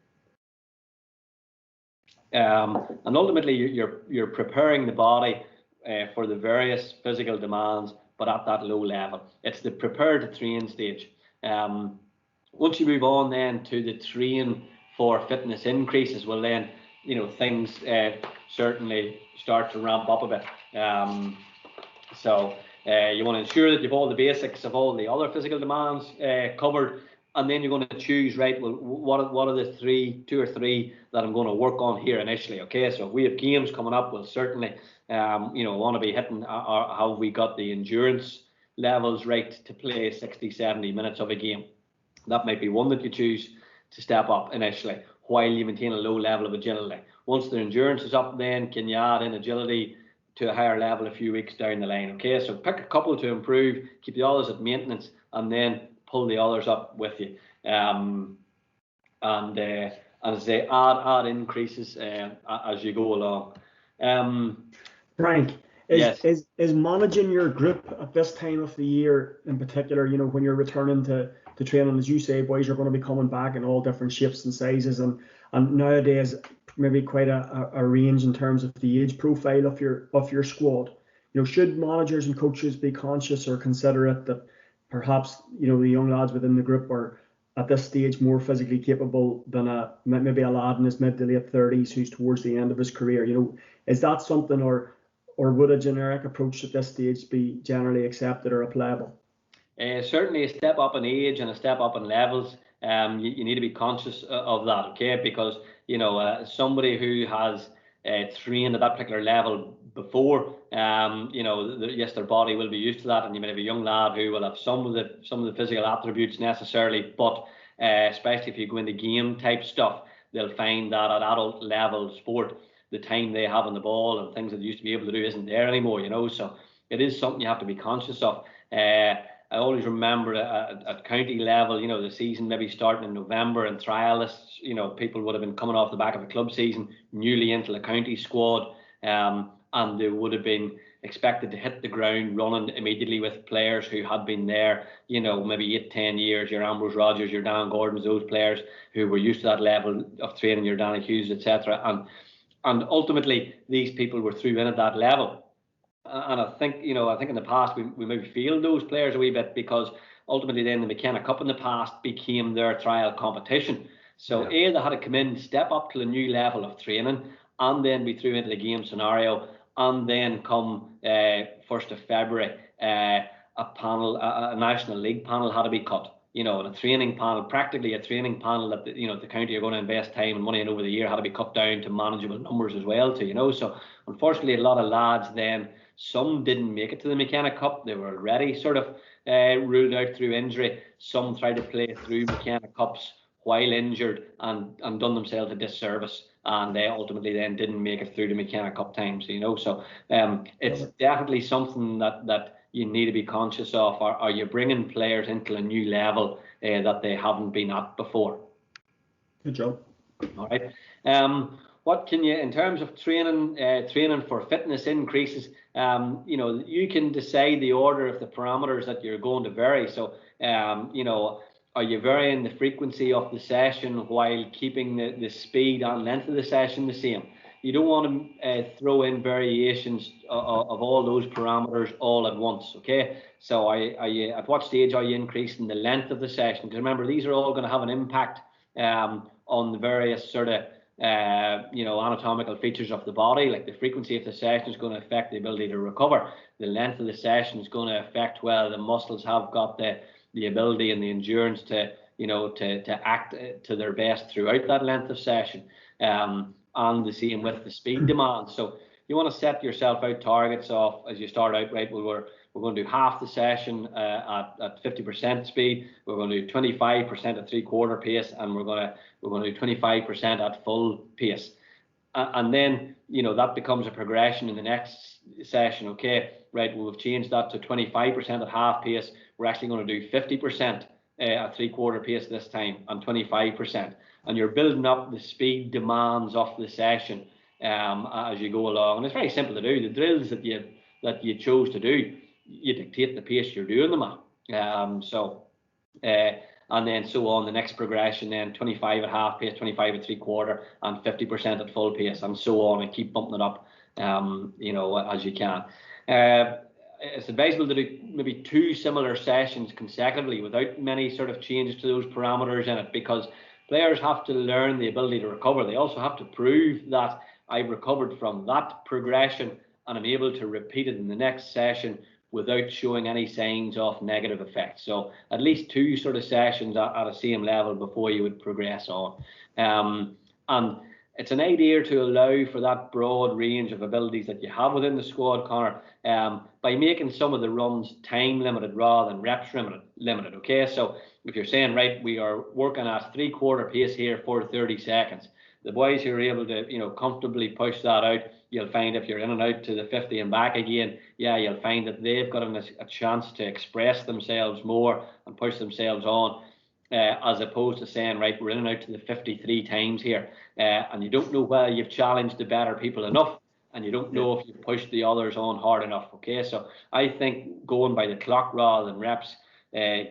And ultimately, you're preparing the body for the various physical demands, but at that low level. It's the prepare to train stage. Once you move on then to the train for fitness increases, well then, things certainly start to ramp up a bit. So you want to ensure that you've all the basics of all the other physical demands covered, and then you're going to choose, right, well, what are the 2 or 3 that I'm going to work on here initially, okay? So if we have games coming up, we'll certainly, want to be hitting how we got the endurance levels right to play 60, 70 minutes of a game. That might be one that you choose to step up initially while you maintain a low level of agility. Once the endurance is up, then can you add in agility to a higher level a few weeks down the line, okay? So pick a couple to improve, keep the others at maintenance, and then pull the others up with you. And as they add increases as you go along. Frank, yes. is managing your group at this time of the year in particular, when you're returning to training, as you say, boys are going to be coming back in all different shapes and sizes, and nowadays maybe quite a range in terms of the age profile of your squad. Should managers and coaches be conscious or considerate that perhaps the young lads within the group are at this stage more physically capable than maybe a lad in his mid to late 30s who's towards the end of his career? Is that something, or would a generic approach at this stage be generally accepted or applicable? Certainly a step up in age and a step up in levels. You need to be conscious of that, okay? Because somebody who has trained at that particular level before, yes, their body will be used to that, and you may have a young lad who will have some of the physical attributes necessarily, but especially if you go into game type stuff, they'll find that at adult level sport, the time they have on the ball and things that they used to be able to do isn't there anymore, so it is something you have to be conscious of. I always remember at county level, the season maybe starting in November, and trialists, people would have been coming off the back of a club season, newly into the county squad, and they would have been expected to hit the ground running immediately with players who had been there, maybe 8-10 years, your Ambrose Rogers, your Dan Gordons, those players who were used to that level of training, your Danny Hughes, etc. And ultimately, these people were through in at that level. And I think in the past we maybe failed those players a wee bit, because ultimately then the McKenna Cup in the past became their trial competition. So they had to come in, step up to a new level of training, and then be through into the game scenario, and then come 1st of February, a National League panel had to be cut. And a training panel, practically a training panel that the county are going to invest time and money in over the year, had to be cut down to manageable numbers as well too. So unfortunately, a lot of lads then, some didn't make it to the McKenna Cup. They were already sort of ruled out through injury. Some tried to play through McKenna Cups while injured and done themselves a disservice, and they ultimately then didn't make it through the McKenna Cup times. So it's definitely something that you need to be conscious of. Are you bringing players into a new level that they haven't been at before? Good job. All right. What can you, in terms of training for fitness increases, you can decide the order of the parameters that you're going to vary. So, are you varying the frequency of the session while keeping the speed and length of the session the same? You don't want to throw in variations of all those parameters all at once, okay? So at what stage are you increasing the length of the session? Because remember, these are all going to have an impact on the various sort of anatomical features of the body. Like the frequency of the session is going to affect the ability to recover. The length of the session is going to affect whether the muscles have got the ability and the endurance to act to their best throughout that length of session. And the same with the speed demand. So you want to set yourself out targets of, as you start out, right, we're going to do half the session at 50% speed. We're going to do 25% at 3/4 pace, and we're going to do 25% at full pace. And then, that becomes a progression in the next session. Okay, right, we've changed that to 25% at half pace. We're actually going to do 50% at 3/4 pace this time, and 25%. And you're building up the speed demands of the session as you go along. And it's very simple to do. The drills that you chose to do, you dictate the pace you're doing them at. And then so on, the next progression, then 25 at half pace, 25 at 3/4, and 50% at full pace, and so on, and keep bumping it up, as you can. It's advisable to do maybe 2 similar sessions consecutively without many sort of changes to those parameters in it, because players have to learn the ability to recover. They also have to prove that I've recovered from that progression and I'm able to repeat it in the next session without showing any signs of negative effects. So at least 2 sort of sessions at a same level before you would progress on. And it's an idea to allow for that broad range of abilities that you have within the squad, Conor, by making some of the runs time limited rather than reps limited. Okay, so if you're saying, right, we are working at 3/4 pace here for 30 seconds, the boys who are able to, comfortably push that out, you'll find if you're in and out to the 50 and back again, you'll find that they've got a chance to express themselves more and push themselves on, as opposed to saying, right, we're in and out to the 53 times here, and you don't know whether you've challenged the better people enough, and you don't know if you've pushed the others on hard enough. Okay, so I think going by the clock rather than reps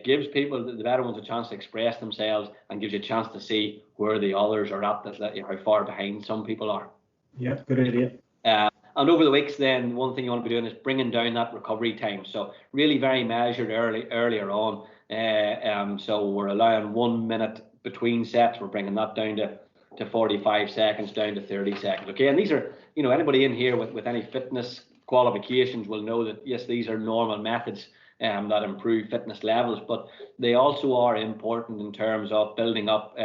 gives people, the better ones, a chance to express themselves, and gives you a chance to see where the others are at, how far behind some people are. Yeah, good idea. And over the weeks, then one thing you want to be doing is bringing down that recovery time. So really very measured earlier on. So we're allowing 1 minute between sets. We're bringing that down to 45 seconds, down to 30 seconds. Okay, and these are, anybody in here with any fitness qualifications will know that, yes, these are normal methods that improve fitness levels, but they also are important in terms of building up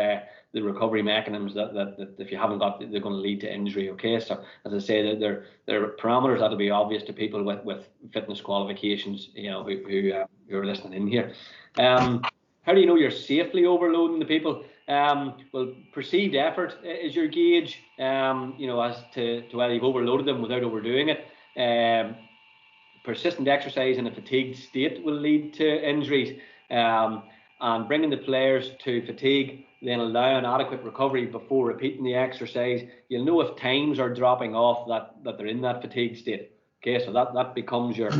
the recovery mechanisms that if you haven't got, they're going to lead to injury. Okay, so as I say, there are parameters that'll be obvious to people with fitness qualifications, who are listening in here. How do you know you're safely overloading the people? Well, perceived effort is your gauge, as to whether you've overloaded them without overdoing it. Persistent exercise in a fatigued state will lead to injuries, and bringing the players to fatigue, then allowing adequate recovery before repeating the exercise. You'll know if times are dropping off that they're in that fatigue state. Okay, so that becomes your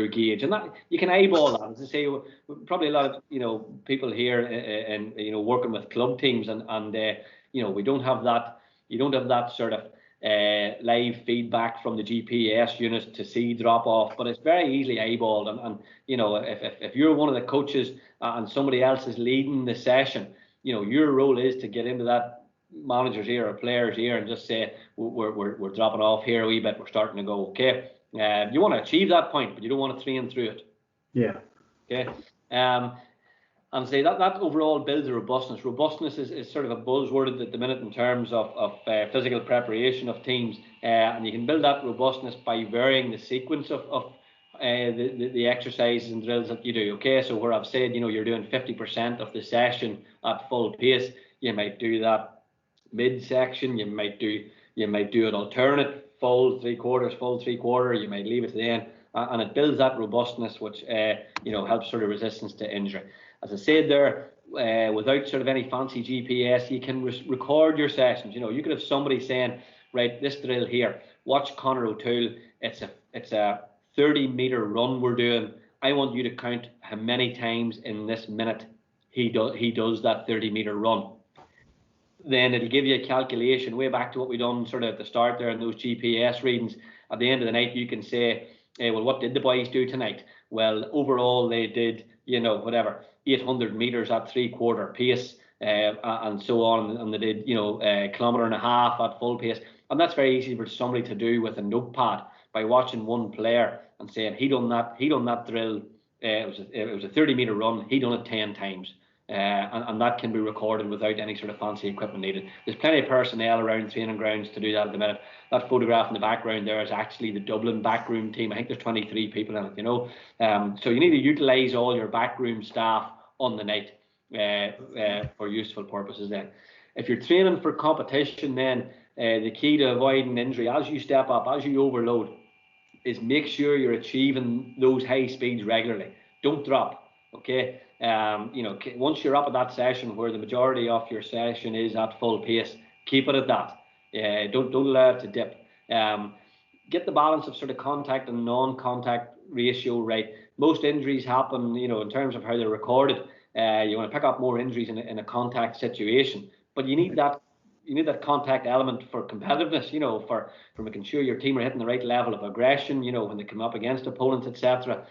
gauge, and that you can eyeball that. As I say, probably a lot of people here and working with club teams, and we don't have that. You don't have that sort of live feedback from the GPS unit to see drop off, but it's very easily eyeballed. And if you're one of the coaches and somebody else is leading the session, your role is to get into that manager's ear or player's ear and just say, we're dropping off here a wee bit, we're starting to go. Okay, you want to achieve that point, but you don't want to train through it. Yeah. Okay. And say that overall builds a robustness. Robustness is sort of a buzzword at the minute in terms of physical preparation of teams, and you can build that robustness by varying the sequence of the exercises and drills that you do. Okay, so where I've said you're doing 50% of the session at full pace, you might do that mid-section. You might do it alternate, full 3/4, full 3/4. You might leave it to the end, and it builds that robustness, which helps sort of resistance to injury. As I said there, without sort of any fancy GPS, you can record your sessions. You could have somebody saying, right, this drill here, watch Conor O'Toole. It's a 30-meter run we're doing. I want you to count how many times in this minute he does that 30-meter run. Then it'll give you a calculation way back to what we done sort of at the start there in those GPS readings. At the end of the night, you can say, well, what did the boys do tonight? Well, overall they did, 800 meters at 3/4 pace, and so on, and they did, a 1.5 kilometers at full pace. And that's very easy for somebody to do with a notepad by watching one player and saying he done that drill. It was a 30-meter run. He done it 10 times. And that can be recorded without any sort of fancy equipment needed. There's plenty of personnel around training grounds to do that at the minute. That photograph in the background there is actually the Dublin backroom team. I think there's 23 people in it, so you need to utilise all your backroom staff on the night for useful purposes then. If you're training for competition, then the key to avoiding injury as you step up, as you overload, is make sure you're achieving those high speeds regularly. Don't drop, okay? Once you're up at that session where the majority of your session is at full pace, keep it at that. Don't allow it to dip. Get the balance of sort of contact and non-contact ratio right. Most injuries happen, in terms of how they're recorded. You want to pick up more injuries in a contact situation, but you need that contact element for competitiveness. For making sure your team are hitting the right level of aggression. When they come up against opponents, etc.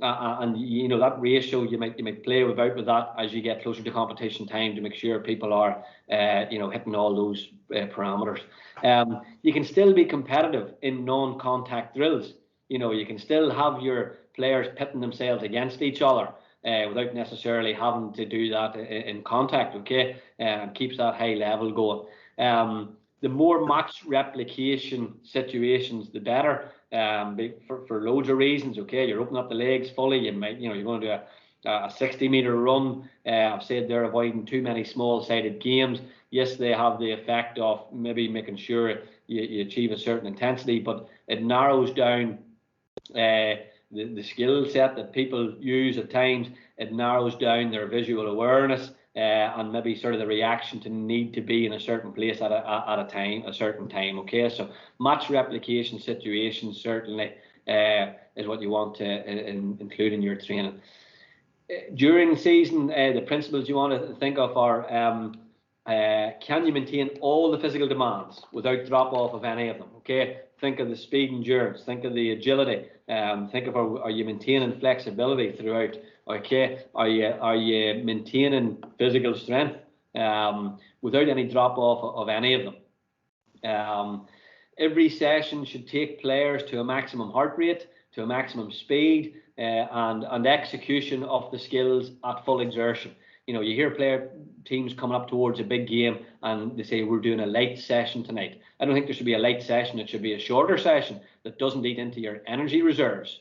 And that ratio you might play about with that as you get closer to competition time to make sure people are hitting all those parameters. You can still be competitive in non-contact drills. You can still have your players pitting themselves against each other without necessarily having to do that in contact. Okay, keeps that high level going. The more match replication situations, the better. For loads of reasons. Okay, you're opening up the legs fully. You're going to do a 60-meter run. I've said they're avoiding too many small-sided games. Yes, they have the effect of maybe making sure you achieve a certain intensity, but it narrows down the skill set that people use at times. It narrows down their visual awareness and maybe sort of the reaction to need to be in a certain place at a certain time. Okay, so match replication situations certainly is what you want to include in your training. During the season, the principles you want to think of are can you maintain all the physical demands without drop off of any of them? Okay, think of the speed endurance, think of the agility, think of are you maintaining flexibility throughout? Okay, are you maintaining physical strength without any drop off of any of them? Every session should take players to a maximum heart rate, to a maximum speed, and execution of the skills at full exertion. You hear teams coming up towards a big game and they say we're doing a light session tonight. I don't think there should be a light session. It should be a shorter session that doesn't eat into your energy reserves,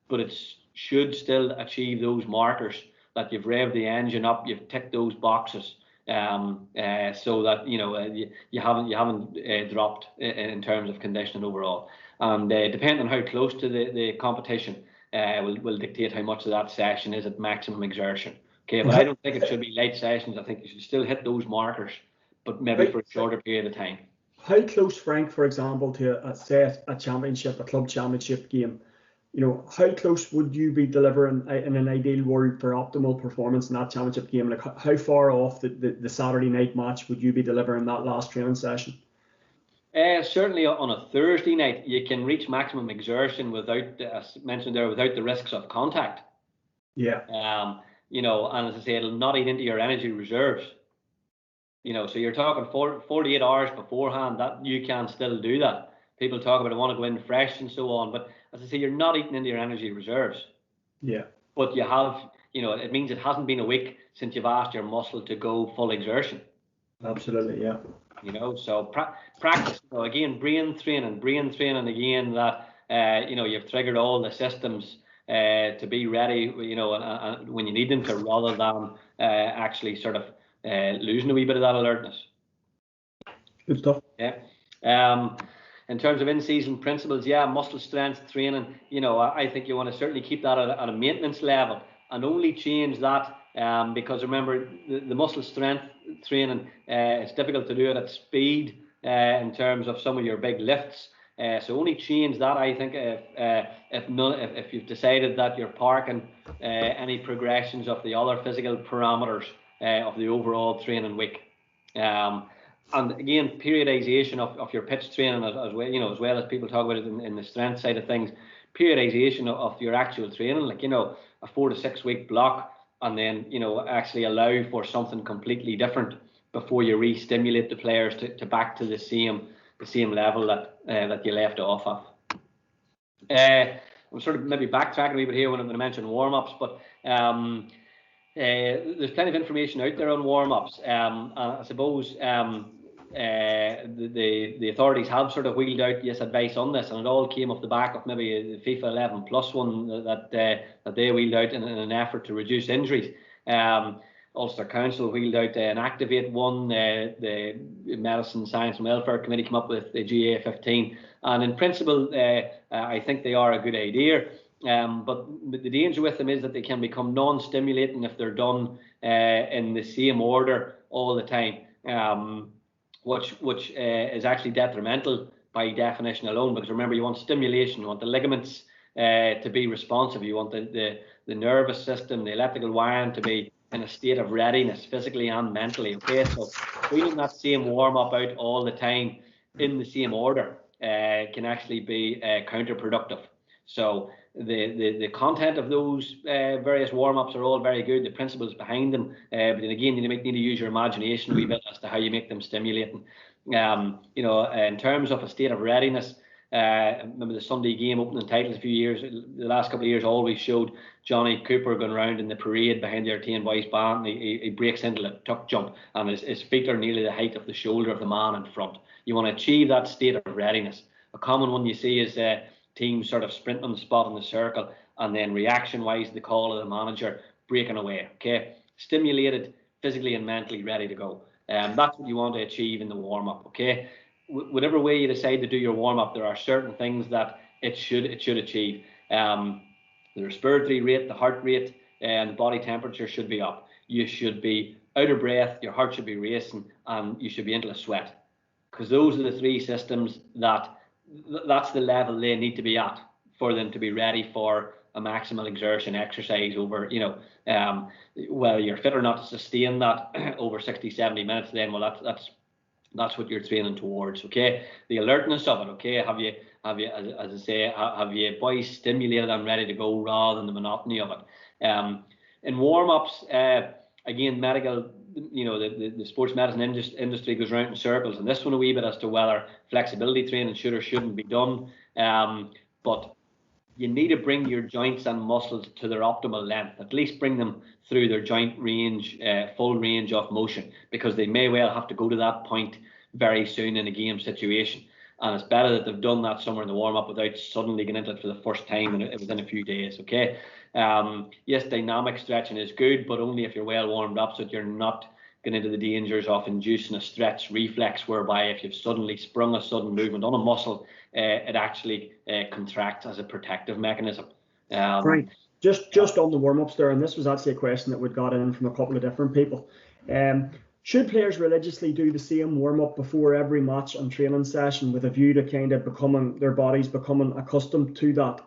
but it should still achieve those markers that you've revved the engine up, you've ticked those boxes, so that you haven't dropped in terms of conditioning overall. And depending on how close to the competition, will dictate how much of that session is at maximum exertion. Okay, but I don't think it should be light sessions. I think you should still hit those markers, but maybe for a shorter period of time. How close, Frank, for example, to a club championship game? How close would you be delivering in an ideal world for optimal performance in that championship game? Like how far off the Saturday night match would you be delivering that last training session? Certainly on a Thursday night, you can reach maximum exertion without, as mentioned there, without the risks of contact. Yeah. And as I say, it'll not eat into your energy reserves. So you're talking 48 hours beforehand that you can still do that. People talk about I want to go in fresh and so on, but as I say, you're not eating into your energy reserves. Yeah. But you have, it means it hasn't been a week since you've asked your muscle to go full exertion. Absolutely, yeah. So practice. Again, brain training again. That you've triggered all the systems to be ready. And when you need them to, rather than actually sort of losing a wee bit of that alertness. Good stuff. Yeah. In terms of in-season principles, muscle strength training. I think you want to certainly keep that at a maintenance level and only change that. Because remember, the muscle strength training, it's difficult to do it at speed in terms of some of your big lifts. So only change that, I think, if you've decided that you're parking any progressions of the other physical parameters of the overall training week. And again, periodization of your pitch training as well as people talk about it in the strength side of things. Periodization of your actual training, like a 4 to 6 week block. And then, actually allow for something completely different before you re-stimulate the players to back to the same level that you left off of. I'm sort of maybe backtracking a wee bit here when I'm going to mention warm-ups, but there's plenty of information out there on warm-ups. I suppose the authorities have sort of wheeled out advice on this, and it all came off the back of maybe the FIFA 11 plus one that they wheeled out in an effort to reduce injuries. Ulster Council wheeled out an Activate one. The Medicine, Science and Welfare Committee came up with the GA 15, and in principle, I think they are a good idea. But the danger with them is that they can become non-stimulating if they're done in the same order all the time. which is actually detrimental by definition alone, because remember, you want stimulation, you want the ligaments to be responsive, you want the nervous system, the electrical wiring to be in a state of readiness physically and mentally. Okay, so doing that same warm-up out all the time in the same order can actually be counterproductive. So the content of those various warm-ups are all very good, the principles behind them, but then again, you need to use your imagination a wee bit as to how you make them stimulating. You know, in terms of a state of readiness, remember the Sunday game opening titles a few years, the last couple of years always showed Johnny Cooper going around in the parade behind the Artane Boys band. He breaks into a tuck jump, and his feet are nearly the height of the shoulder of the man in front. You want to achieve that state of readiness. A common one you see is teams sort of sprinting on the spot in the circle, and then reaction-wise, the call of the manager breaking away. Okay, stimulated, physically and mentally ready to go. That's what you want to achieve in the warm-up. Okay, whatever way you decide to do your warm-up, there are certain things that it should achieve. The respiratory rate, the heart rate, and the body temperature should be up. You should be out of breath, your heart should be racing, and you should be into a sweat, because those are the three systems that's the level they need to be at for them to be ready for a maximal exertion exercise over, you know, well, you're fit or not to sustain that over 60, 70 minutes, then, well, that's what you're training towards. Okay, the alertness of it. Okay, have you, as I say, have you boys stimulated and ready to go rather than the monotony of it? In warm-ups, again, medical, you know, the sports medicine industry goes round in circles, and this one a wee bit as to whether flexibility training should or shouldn't be done. But you need to bring your joints and muscles to their optimal length, at least bring them through their joint range, full range of motion, because they may well have to go to that point very soon in a game situation. And it's better that they've done that somewhere in the warm-up without suddenly getting into it for the first time within a few days. Okay. Yes, dynamic stretching is good, but only if you're well warmed up, so that you're not getting into the dangers of inducing a stretch reflex, whereby if you've suddenly sprung a sudden movement on a muscle, it actually contracts as a protective mechanism. Frank, just on the warm-ups there, and this was actually a question that we got in from a couple of different people. Should players religiously do the same warm-up before every match and training session with a view to kind of their bodies becoming accustomed to that?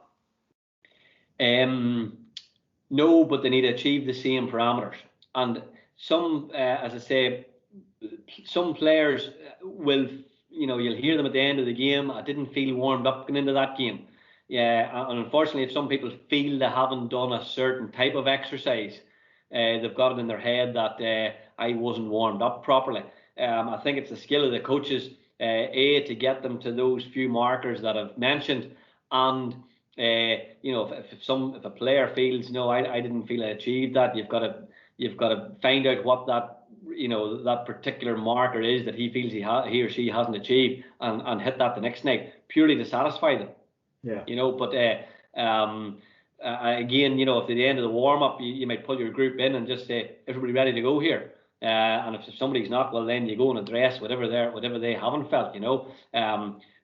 No, but they need to achieve the same parameters. And some, as I say, some players will, you know, you'll hear them at the end of the game, I didn't feel warmed up going into that game. Yeah, and unfortunately, if some people feel they haven't done a certain type of exercise, they've got it in their head that I wasn't warmed up properly. I think it's the skill of the coaches, to get them to those few markers that I've mentioned, and you know, if a player feels, no, I didn't feel I achieved that, you've got to find out what that, you know, that particular marker is that he feels he or she hasn't achieved, and hit that the next night purely to satisfy them. Yeah. You know, but again, you know, if at the end of the warm-up you might pull your group in and just say, everybody ready to go here, and if somebody's not, well, then you go and address whatever they haven't felt, you know.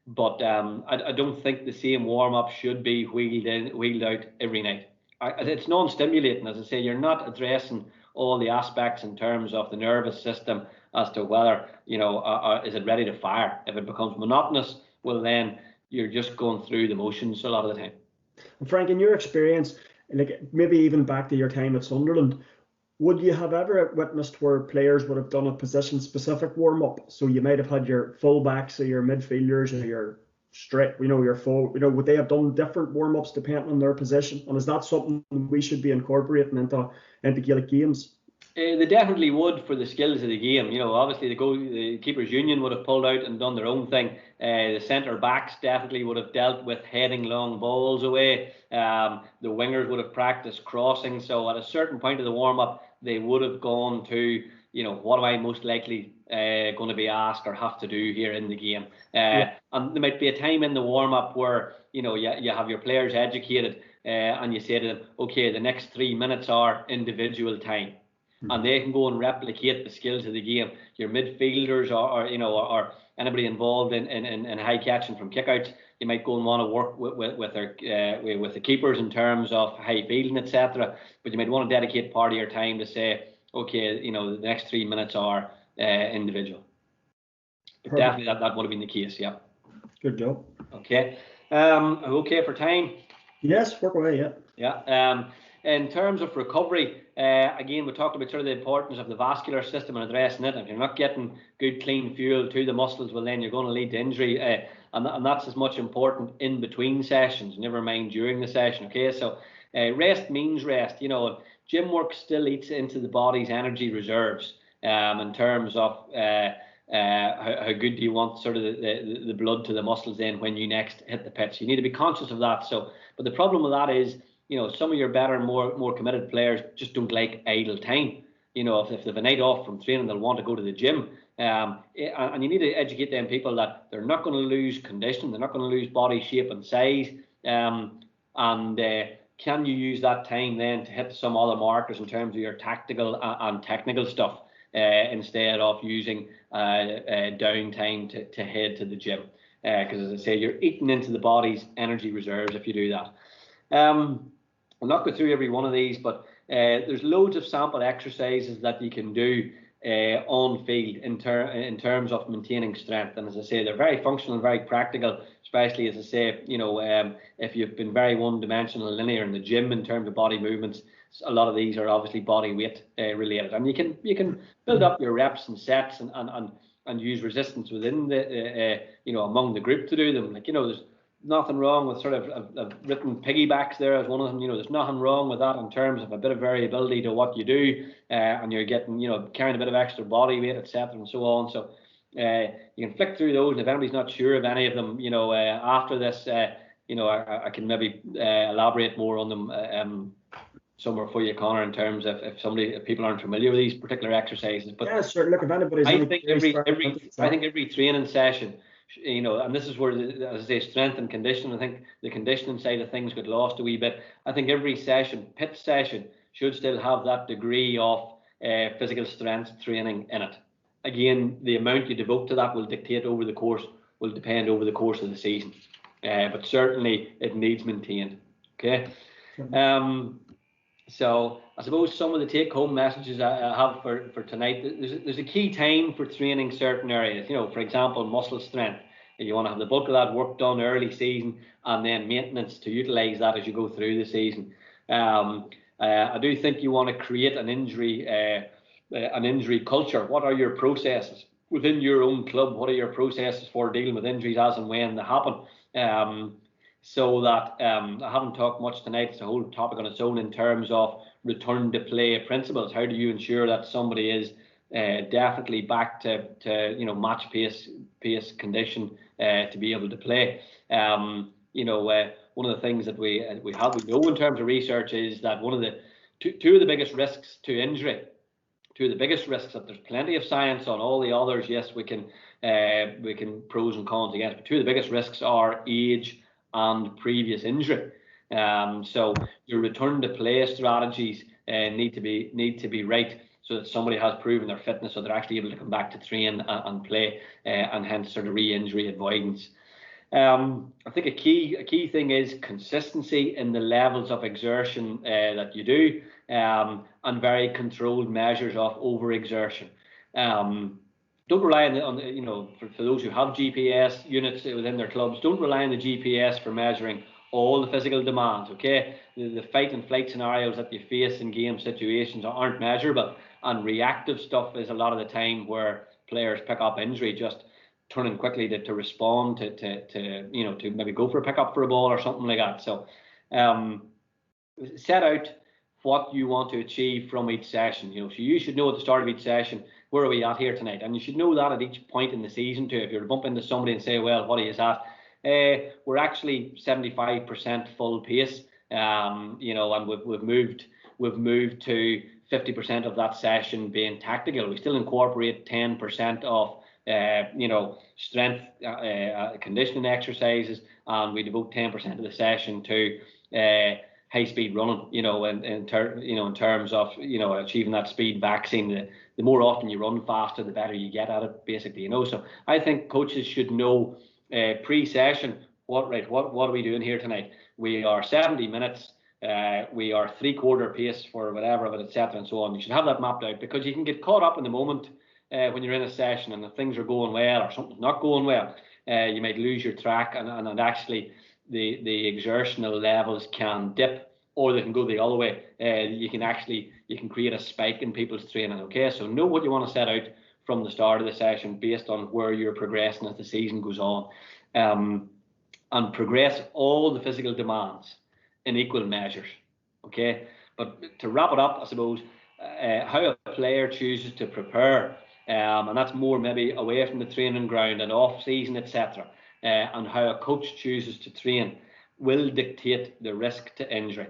But I don't think the same warm-up should be wheeled out every night. It's non-stimulating, as I say. You're not addressing all the aspects in terms of the nervous system as to whether, you know, is it ready to fire. If it becomes monotonous, well, then you're just going through the motions a lot of the time. Frank, in your experience, like maybe even back to your time at Sunderland, would you have ever witnessed where players would have done a position-specific warm-up? So you might have had your full-backs or your midfielders or your straight, you know, your full, you know, would they have done different warm-ups depending on their position? And is that something we should be incorporating into Gaelic games? They definitely would, for the skills of the game. You know, obviously the keepers union would have pulled out and done their own thing. The centre backs definitely would have dealt with heading long balls away. The wingers would have practiced crossing. So at a certain point of the warm up, they would have gone to, you know, what am I most likely going to be asked or have to do here in the game? And there might be a time in the warm up where, you know, you have your players educated, and you say to them, okay, the next 3 minutes are individual time. And they can go and replicate the skills of the game. Your midfielders or you know, or anybody involved in high catching from kickouts, you might go and want to work with the keepers in terms of high fielding, etc. But you might want to dedicate part of your time to say, okay, you know, the next 3 minutes are individual. But definitely that would have been the case. Yeah. Good job. Okay. Okay for time. Yes, work away. Yeah. Yeah. In terms of recovery, again, we talked about sort of the importance of the vascular system and addressing it. If you're not getting good, clean fuel to the muscles, well, then you're going to lead to injury. And that's as much important in between sessions, never mind during the session. Okay, so rest means rest. You know, gym work still eats into the body's energy reserves in terms of how good do you want sort of the blood to the muscles then when you next hit the pitch. You need to be conscious of that. So, but the problem with that is, you know, some of your better, more committed players just don't like idle time. You know, if they have a night off from training, they'll want to go to the gym. And you need to educate them people that they're not going to lose condition, they're not going to lose body shape and size. Can you use that time then to hit some other markers in terms of your tactical and technical stuff instead of using downtime to head to the gym? Because as I say, you're eating into the body's energy reserves if you do that. I'll not go through every one of these, but there's loads of sample exercises that you can do on field in terms of maintaining strength. And as I say, they're very functional and very practical, especially as I say, you know, if you've been very one-dimensional linear in the gym in terms of body movements. A lot of these are obviously body weight related, and you can build up your reps and sets and use resistance within the you know, among the group to do them. Like, you know, there's nothing wrong with sort of I've written piggybacks there as one of them. You know, there's nothing wrong with that in terms of a bit of variability to what you do, and you're getting, you know, carrying a bit of extra body weight, etc., and so on. So you can flick through those, and if anybody's not sure of any of them, you know, after this, you know, I can maybe elaborate more on them somewhere for you, Connor, in terms of if people aren't familiar with these particular exercises. But yeah, sure. Look, if anybody's I think every training session, you know, and this is where, as I say, strength and conditioning, I think the conditioning side of things got lost a wee bit. I think every session, pit session, should still have that degree of physical strength training in it. Again, the amount you devote to that will depend over the course of the season. But certainly it needs maintained. Okay. So I suppose some of the take-home messages I have for tonight, there's a key time for training certain areas. You know, for example, muscle strength. You want to have the bulk of that work done early season, and then maintenance to utilise that as you go through the season. I do think you want to create an injury culture. What are your processes within your own club? What are your processes for dealing with injuries as and when they happen? So that I haven't talked much tonight. It's a whole topic on its own in terms of return to play principles. How do you ensure that somebody is definitely back to you know, match pace condition to be able to play? You know, one of the things that we know in terms of research is that one of the two of the biggest risks to injury, two of the biggest risks that there's plenty of science on. All the others, yes, we can pros and cons against, but two of the biggest risks are age and previous injury. So your return to play strategies need to be right, so that somebody has proven their fitness, so they're actually able to come back to train and play, and hence sort of re-injury avoidance. I think a key thing is consistency in the levels of exertion that you do, and very controlled measures of overexertion. Don't rely on the you know, for those who have GPS units within their clubs, don't rely on the GPS for measuring all the physical demands. Okay, the fight and flight scenarios that you face in game situations aren't measurable, and reactive stuff is a lot of the time where players pick up injury just turning quickly to respond to you know, to maybe go for a pickup for a ball or something like that. So set out what you want to achieve from each session. You know, so you should know at the start of each session, where are we at here tonight? And you should know that at each point in the season too. If you're to bump into somebody and say, well, what are you at? We're actually 75% full pace. You know, and we've moved to 50% of that session being tactical. We still incorporate 10% of you know, strength conditioning exercises, and we devote 10% of the session to high-speed running. You know, in terms of, you know, achieving that speed vaccine. The more often you run faster, the better you get at it, basically. You know, so I think coaches should know pre-session what are we doing here tonight? We are 70 minutes. We are 3/4 pace for whatever of it, etc., and so on. You should have that mapped out, because you can get caught up in the moment when you're in a session, and if things are going well or something's not going well, you might lose your track, and actually the exertional levels can dip, or they can go the other way. You can create a spike in people's training. Okay, so know what you want to set out from the start of the session based on where you're progressing as the season goes on, and progress all the physical demands in equal measures. Okay, but to wrap it up, I suppose how a player chooses to prepare, and that's more maybe away from the training ground and off season, etc., and how a coach chooses to train will dictate the risk to injury.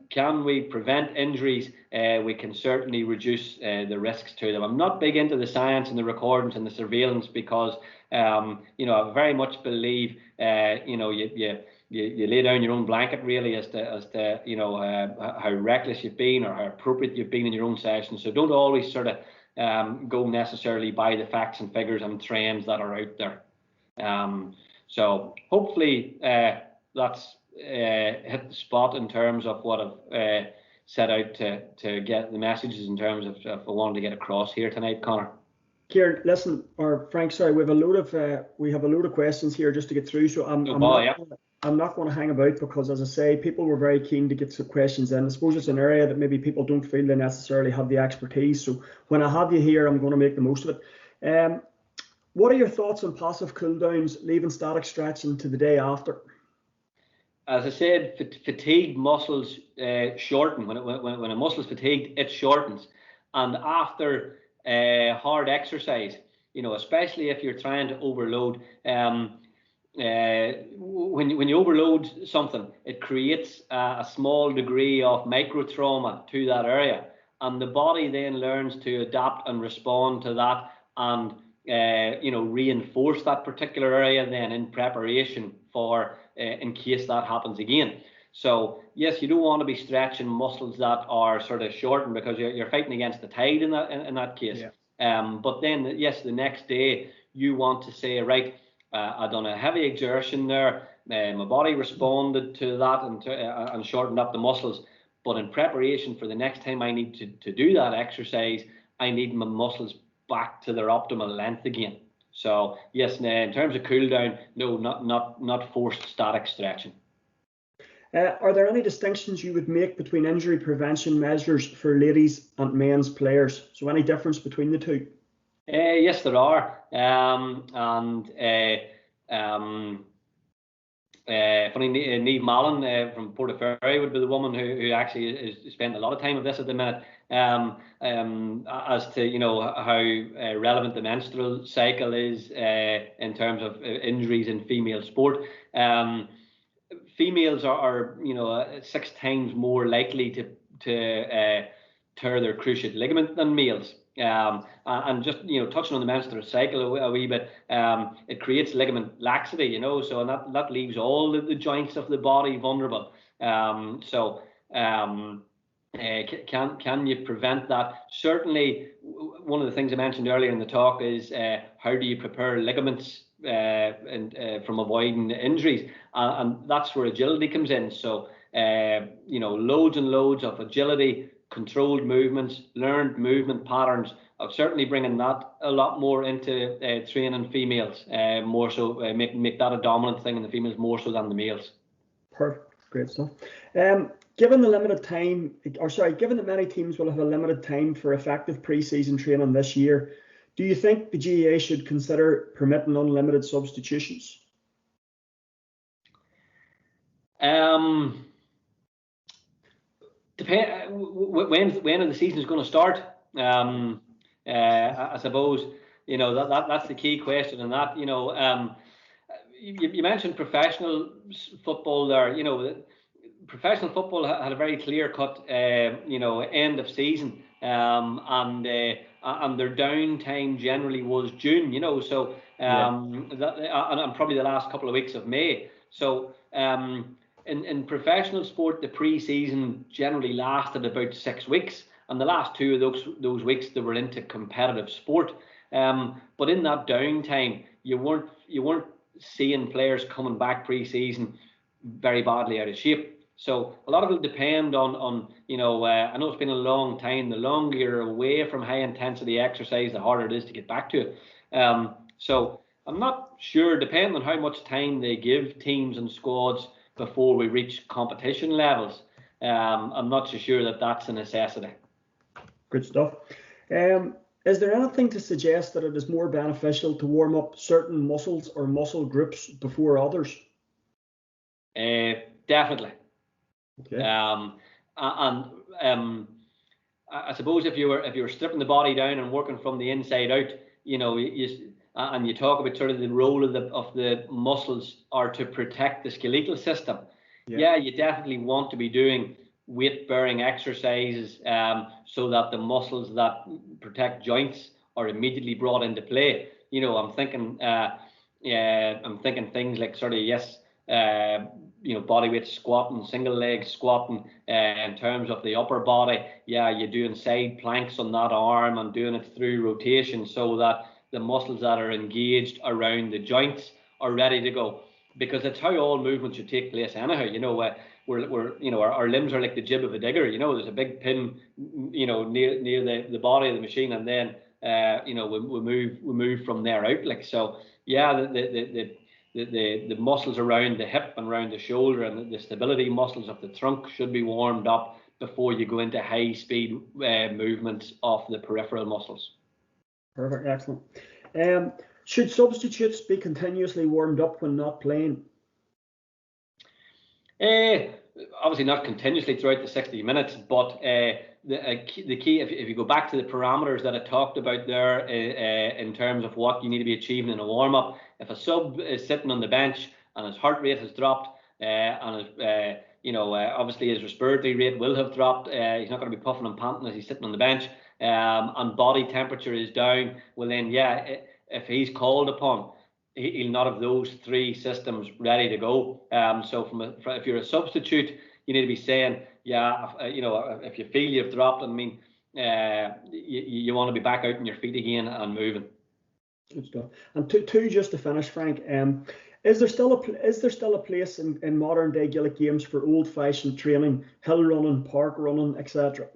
Can we prevent injuries? We can certainly reduce the risks to them. I'm not big into the science and the recordings and the surveillance because I very much believe you lay down your own blanket really as to how reckless you've been or how appropriate you've been in your own session. So don't always sort of go necessarily by the facts and figures and trends that are out there. So hopefully that's hit the spot in terms of what I've set out to get the messages in terms of I wanted to get across here tonight, Connor. Kieran, listen, or Frank, sorry, we have a load of questions here just to get through. So I'm not going to hang about because, as I say, people were very keen to get some questions in. I suppose it's an area that maybe people don't feel they necessarily have the expertise. So when I have you here, I'm going to make the most of it. What are your thoughts on passive cool downs, leaving static stretching to the day after? As I said, fatigued muscles shorten. When a muscle is fatigued, it shortens. And after hard exercise, especially if you're trying to overload, when you overload something, it creates a small degree of micro trauma to that area, and the body then learns to adapt and respond to that, and reinforce that particular area then in preparation for in case that happens again. So yes, you don't want to be stretching muscles that are sort of shortened because you're fighting against the tide in that case. Yeah. But then yes, the next day you want to say, right, I've done a heavy exertion there, my body responded to that and shortened up the muscles, but in preparation for the next time I need to do that exercise, I need my muscles back to their optimal length again. So yes, in terms of cool down, no, not forced static stretching. Are there any distinctions you would make between injury prevention measures for ladies and men's players? So any difference between the two? Yes, there are. Funny, Niamh Mallon from Portaferry would be the woman who actually is spent a lot of time with this at the minute, as to how relevant the menstrual cycle is in terms of injuries in female sport. Females are 6 times more likely to tear their cruciate ligament than males. And just touching on the menstrual cycle a wee bit, it creates ligament laxity, so that leaves all the joints of the body vulnerable. Can you prevent that? Certainly, one of the things I mentioned earlier in the talk is how do you prepare ligaments from avoiding injuries, and that's where agility comes in. So loads and loads of agility, controlled movements, learned movement patterns. I'm certainly bringing that a lot more into training females, more so make that a dominant thing in the females more so than the males. Perfect, great stuff. Given that many teams will have a limited time for effective pre-season training this year, do you think the GAA should consider permitting unlimited substitutions? When the season is going to start, I suppose that's the key question. And that you mentioned professional football there. Professional football had a very clear-cut end of season, and their downtime generally was June. So and probably the last couple of weeks of May. So in professional sport, the pre-season generally lasted about 6 weeks, and the last 2 of those weeks they were into competitive sport. But in that downtime, you weren't seeing players coming back pre-season very badly out of shape. So a lot of it will depend on you know, I know it's been a long time. The longer you're away from high intensity exercise, the harder it is to get back to it. So I'm not sure, depending on how much time they give teams and squads before we reach competition levels. I'm not so sure that that's a necessity. Good stuff. Is there anything to suggest that it is more beneficial to warm up certain muscles or muscle groups before others? Definitely. Okay. I suppose if you were stripping the body down and working from the inside out, you know, and you talk about sort of the role of the muscles are to protect the skeletal system. Yeah, you definitely want to be doing weight-bearing exercises so that the muscles that protect joints are immediately brought into play. You know, I'm thinking things like sort of you know, body weight squatting, single leg squatting. In terms of the upper body, yeah, you're doing side planks on that arm and doing it through rotation so that the muscles that are engaged around the joints are ready to go. Because it's how all movement should take place anyhow. You know, we're you know, our limbs are like the jib of a digger. You know, there's a big pin, you know, near the body of the machine, and then you know, we move from there out. Like, so yeah, the muscles around the hip and around the shoulder and the stability muscles of the trunk should be warmed up before you go into high speed movements of the peripheral muscles. Perfect, excellent. Should substitutes be continuously warmed up when not playing? Obviously not continuously throughout the 60 minutes, but the key, if you go back to the parameters that I talked about there in terms of what you need to be achieving in a warm-up, if a sub is sitting on the bench and his heart rate has dropped and his, you know, obviously his respiratory rate will have dropped, he's not going to be puffing and panting as he's sitting on the bench, and body temperature is down, well then, yeah, if he's called upon, he'll not have those three systems ready to go. So if you're a substitute, you need to be saying, yeah, you know, if you feel you've dropped, I mean, you want to be back out on your feet again and moving. Good stuff. And two just to finish, Frank. Is there still a place in modern day Gaelic games for old-fashioned training, hill running, park running, etc.?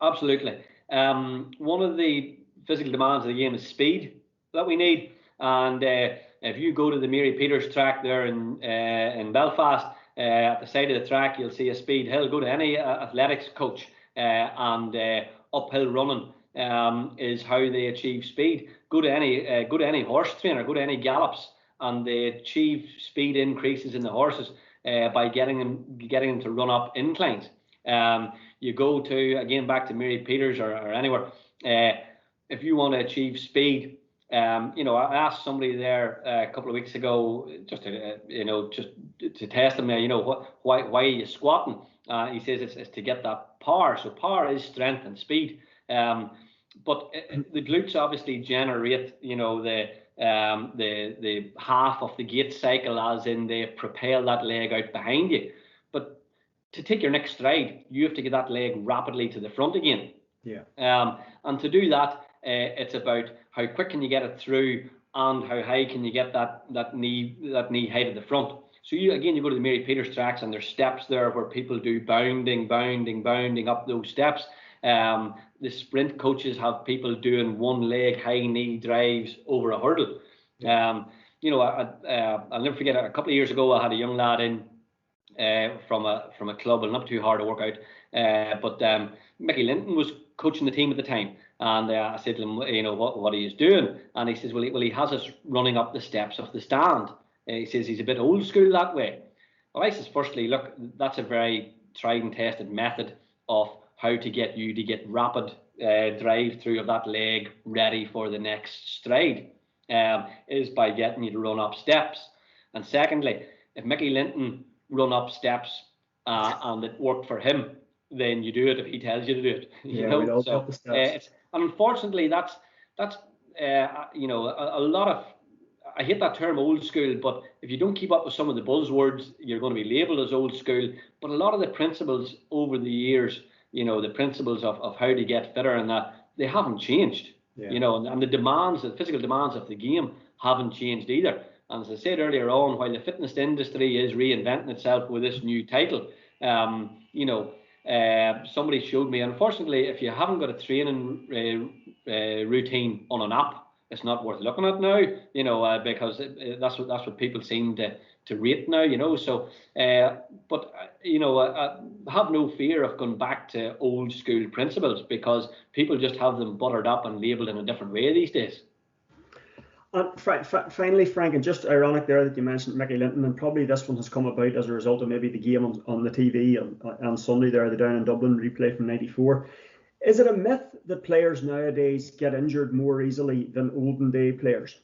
Absolutely. One of the physical demands of the game is speed that we need. And if you go to the Mary Peters track there in Belfast, at the side of the track, you'll see a speed hill. Go to any athletics coach and uphill running is how they achieve speed. Go to any horse trainer, go to any gallops, and they achieve speed increases in the horses by getting them to run up inclines. You go to, again, back to Mary Peters or anywhere, if you want to achieve speed. You know, I asked somebody there a couple of weeks ago, just to, you know, just to test him, you know, why are you squatting? He says it's to get that power. So power is strength and speed. But the glutes obviously generate, you know, the half of the gait cycle, as in they propel that leg out behind you. But to take your next stride, you have to get that leg rapidly to the front again. Yeah. And to do that, it's about how quick can you get it through and how high can you get that knee height at the front. So you go to the Mary Peters tracks and there's steps there where people do bounding up those steps. The sprint coaches have people doing one leg high knee drives over a hurdle. You know, I'll never forget, a couple of years ago I had a young lad in from a club, and not too hard to work out, but Mickey Linton was coaching the team at the time, and I said to him, you know, what he is doing, and he says, well, he has us running up the steps of the stand. He says he's a bit old school that way. Well, I says, firstly, look, that's a very tried and tested method of how to get you to get rapid drive through of that leg ready for the next stride, is by getting you to run up steps. And secondly, if Mickey Linton run up steps and it worked for him, then you do it if he tells you to do it. You know, so and unfortunately, that's you know, a lot of, I hate that term old school, but if you don't keep up with some of the buzzwords, you're going to be labeled as old school. But a lot of the principles over the years, you know, the principles of how to get fitter and that, they haven't changed. You know, and the demands, the physical demands of the game haven't changed either. And as I said earlier on, while the fitness industry is reinventing itself with this new title, somebody showed me, unfortunately, if you haven't got a training routine on an app, it's not worth looking at now, because that's what people seem to rate now, So, but have no fear of going back to old school principles, because people just have them buttered up and labelled in a different way these days. And finally, Frank, and just ironic there that you mentioned Mickey Linton, and probably this one has come about as a result of maybe the game on the TV on Sunday there, the Down in Dublin replay from '94. Is it a myth that players nowadays get injured more easily than olden day players?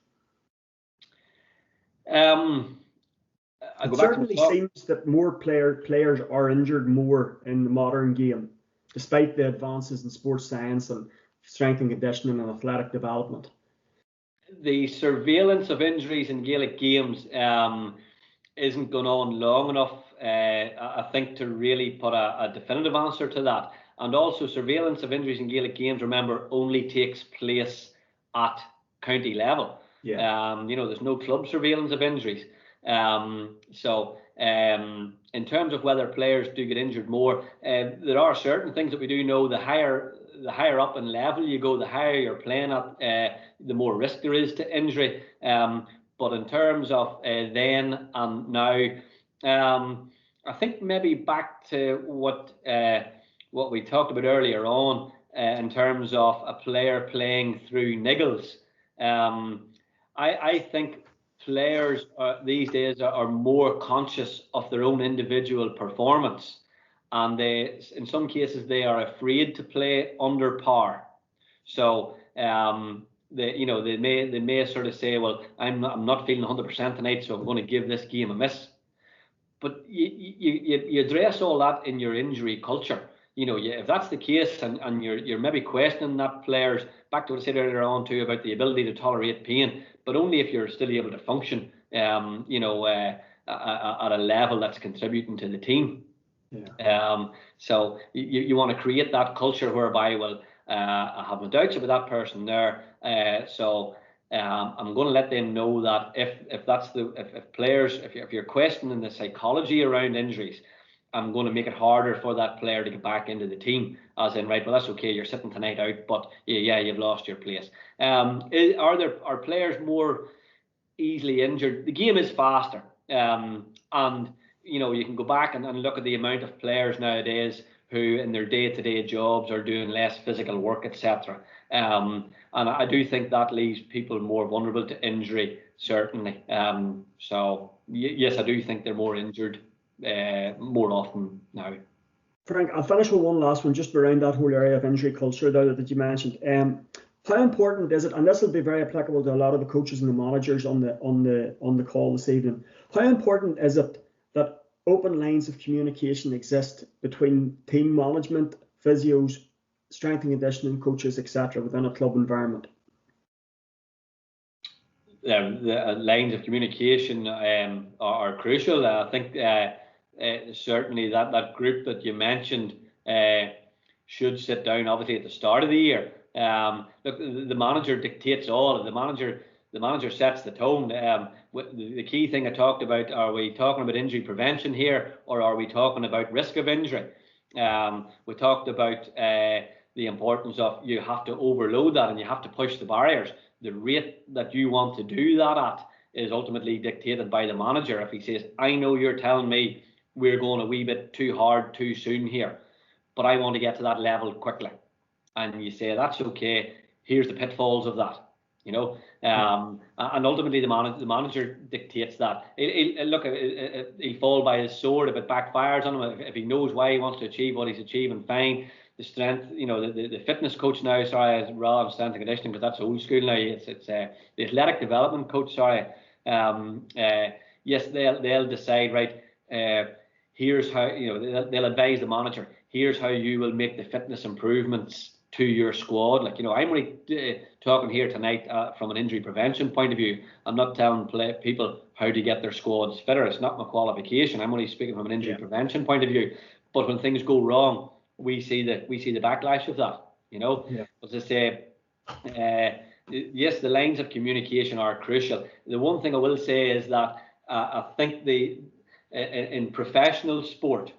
It certainly seems that more players are injured more in the modern game, despite the advances in sports science and strength and conditioning and athletic development. The surveillance of injuries in Gaelic games isn't going on long enough, I think, to really put a definitive answer to that. And also, surveillance of injuries in Gaelic games, remember, only takes place at county level. Yeah. There's no club surveillance of injuries. So in terms of whether players do get injured more, there are certain things that we do know. The higher up in level you go, the higher you're playing at, the more risk there is to injury. But in terms of then and now, I think maybe back to what we talked about earlier on, in terms of a player playing through niggles. I think players these days are more conscious of their own individual performance, and in some cases they are afraid to play under par. So they may sort of say, well, I'm not feeling 100% tonight, so I'm going to give this game a miss. But you address all that in your injury culture. If that's the case, and you're maybe questioning that player's, back to what I said earlier on too about the ability to tolerate pain, but only if you're still able to function, at a level that's contributing to the team. Yeah. So you want to create that culture whereby, well, I have my doubts about that person there, so I'm going to let them know that if players, if you're questioning the psychology around injuries, I'm going to make it harder for that player to get back into the team, as in, right, well, that's okay, you're sitting tonight out, but yeah, you've lost your place. Are players more easily injured? The game is faster, and you can go back and look at the amount of players nowadays who in their day-to-day jobs are doing less physical work, etc. And I do think that leaves people more vulnerable to injury, certainly. So yes, I do think they're more injured more often now. Frank, I'll finish with one last one just around that whole area of injury culture that you mentioned. How important is it, and this will be very applicable to a lot of the coaches and the managers on the call this evening, how important is it that open lines of communication exist between team management, physios, strength and conditioning coaches, etc., within a club environment? The lines of communication are crucial. I think certainly that group that you mentioned should sit down, obviously, at the start of the year. Look, the manager dictates all. The manager sets the tone. The key thing I talked about, are we talking about injury prevention here, or are we talking about risk of injury? We talked about the importance of, you have to overload that and you have to push the barriers. The rate that you want to do that at is ultimately dictated by the manager. If he says, I know you're telling me we're going a wee bit too hard too soon here, but I want to get to that level quickly, and you say, that's okay, here's the pitfalls of that, and ultimately the manager dictates that. He'll fall by his sword if it backfires on him. If he knows why he wants to achieve what he's achieving, fine. The strength, the fitness coach now, rather than strength and conditioning, because that's old school now. It's the athletic development coach. Yes, they'll decide, right. Here's how, they'll advise the manager. Here's how you will make the fitness improvements to your squad. I'm only talking here tonight from an injury prevention point of view. I'm not telling people how to get their squads fitter. It's not my qualification. I'm only speaking from an injury prevention point of view. But when things go wrong, we see the backlash of that. As I say, yes, the lines of communication are crucial. The one thing I will say is that I think in professional sport,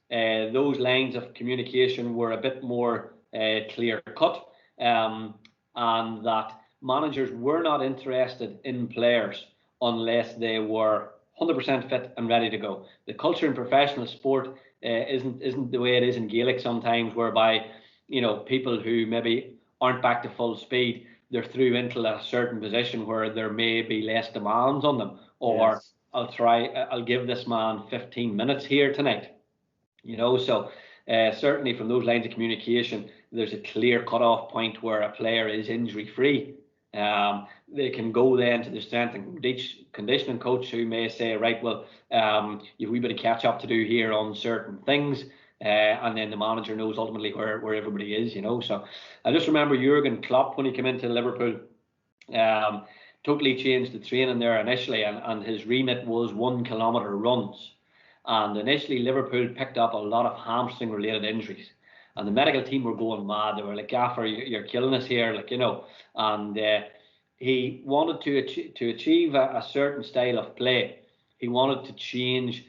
those lines of communication were a bit more clear cut, and that managers were not interested in players unless they were 100% fit and ready to go. The culture in professional sport isn't the way it is in Gaelic sometimes, whereby people who maybe aren't back to full speed, they're through into a certain position where there may be less demands on them, or yes, I'll give this man 15 minutes here tonight. So certainly from those lines of communication, there's a clear cutoff point where a player is injury free. They can go then to the strength and conditioning coach, who may say, right, well, you've a wee bit of catch up to do here on certain things, and then the manager knows ultimately where everybody is. So I just remember Jurgen Klopp, when he came into Liverpool, totally changed the training there initially, and his remit was 1 kilometre runs. And initially Liverpool picked up a lot of hamstring related injuries, and the medical team were going mad. They were like, Gaffer, you're killing us here, and he wanted to achieve a certain style of play. He wanted to change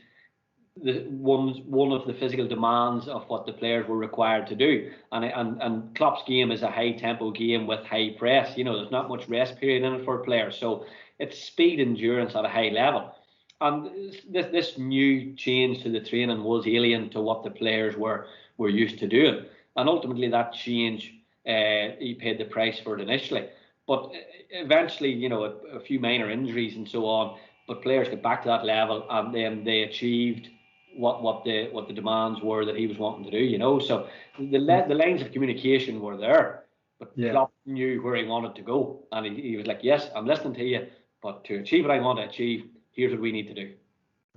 one of the physical demands of what the players were required to do, and Klopp's game is a high tempo game with high press. There's not much rest period in it for players, so it's speed endurance at a high level. And this new change to the training was alien to what the players were used to doing, and ultimately that change, he paid the price for it initially, but eventually a few minor injuries and so on, but players got back to that level, and then they achieved what the demands were that he was wanting to do. So the lines of communication were there, but yeah, Klopp knew where he wanted to go, and he was like, yes, I'm listening to you, but to achieve what I want to achieve, here's what we need to do.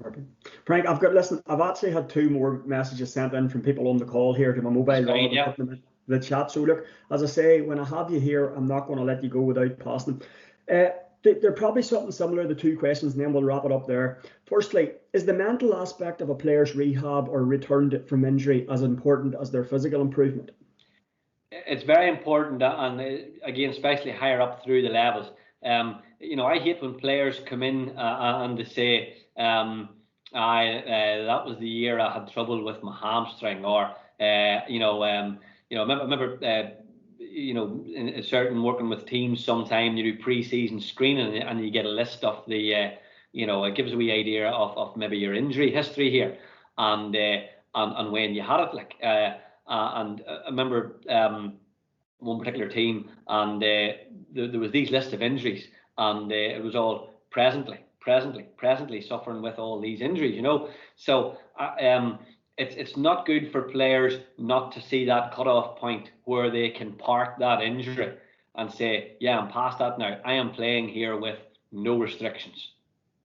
Perfect. Frank, I've actually had 2 more messages sent in from people on the call here to my mobile rather than putting them in the chat. So look, as I say, when I have you here, I'm not going to let you go without passing them. They're probably something similar, the 2 questions, and then we'll wrap it up there. Firstly, is the mental aspect of a player's rehab or return from injury as important as their physical improvement? It's very important, and again, especially higher up through the levels. I hate when players come in and they say, that was the year I had trouble with my hamstring, or I remember in certain working with teams, sometime you do pre-season screening and you get a list of the it gives a wee idea of maybe your injury history here, and when you had it, and I remember one particular team, and there was these list of injuries, and it was all presently suffering with all these injuries, so it's not good for players not to see that cutoff point where they can park that injury and say, yeah, I'm past that now, I am playing here with no restrictions.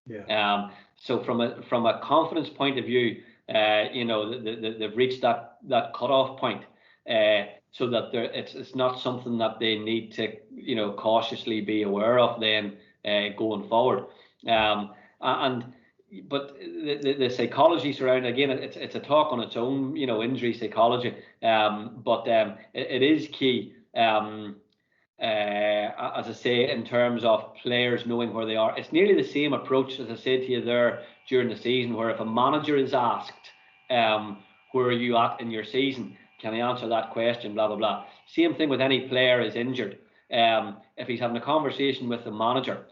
Yeah. So from a confidence point of view, they've reached that cutoff point, so that it's not something that they need to cautiously be aware of then going forward. But the psychology surrounding, again, it's a talk on its own, injury psychology. But it is key, as I say, in terms of players knowing where they are. It's nearly the same approach as I said to you there during the season, where if a manager is asked, where are you at in your season? Can I answer that question? Blah, blah, blah. Same thing with any player is injured. If he's having a conversation with the manager,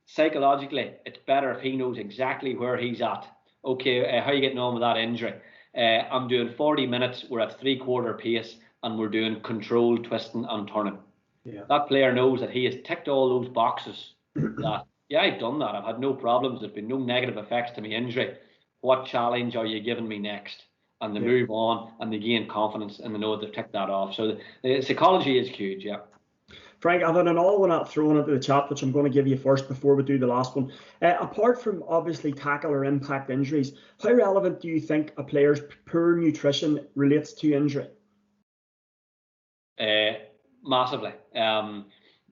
psychologically, it's better if he knows exactly where he's at. Okay, how are you getting on with that injury? I'm doing 40 minutes. We're at 3/4 pace, and we're doing controlled twisting and turning. Yeah. That player knows that he has ticked all those boxes. That, yeah, I've done that. I've had no problems. There's been no negative effects to my injury. What challenge are you giving me next? And they move on, and they gain confidence, and they know they've ticked that off. So the psychology is huge, yeah. Frank, I've had an all one thrown into the chat, which I'm going to give you first before we do the last one. Apart from obviously tackle or impact injuries, how relevant do you think a player's poor nutrition relates to injury? Massively,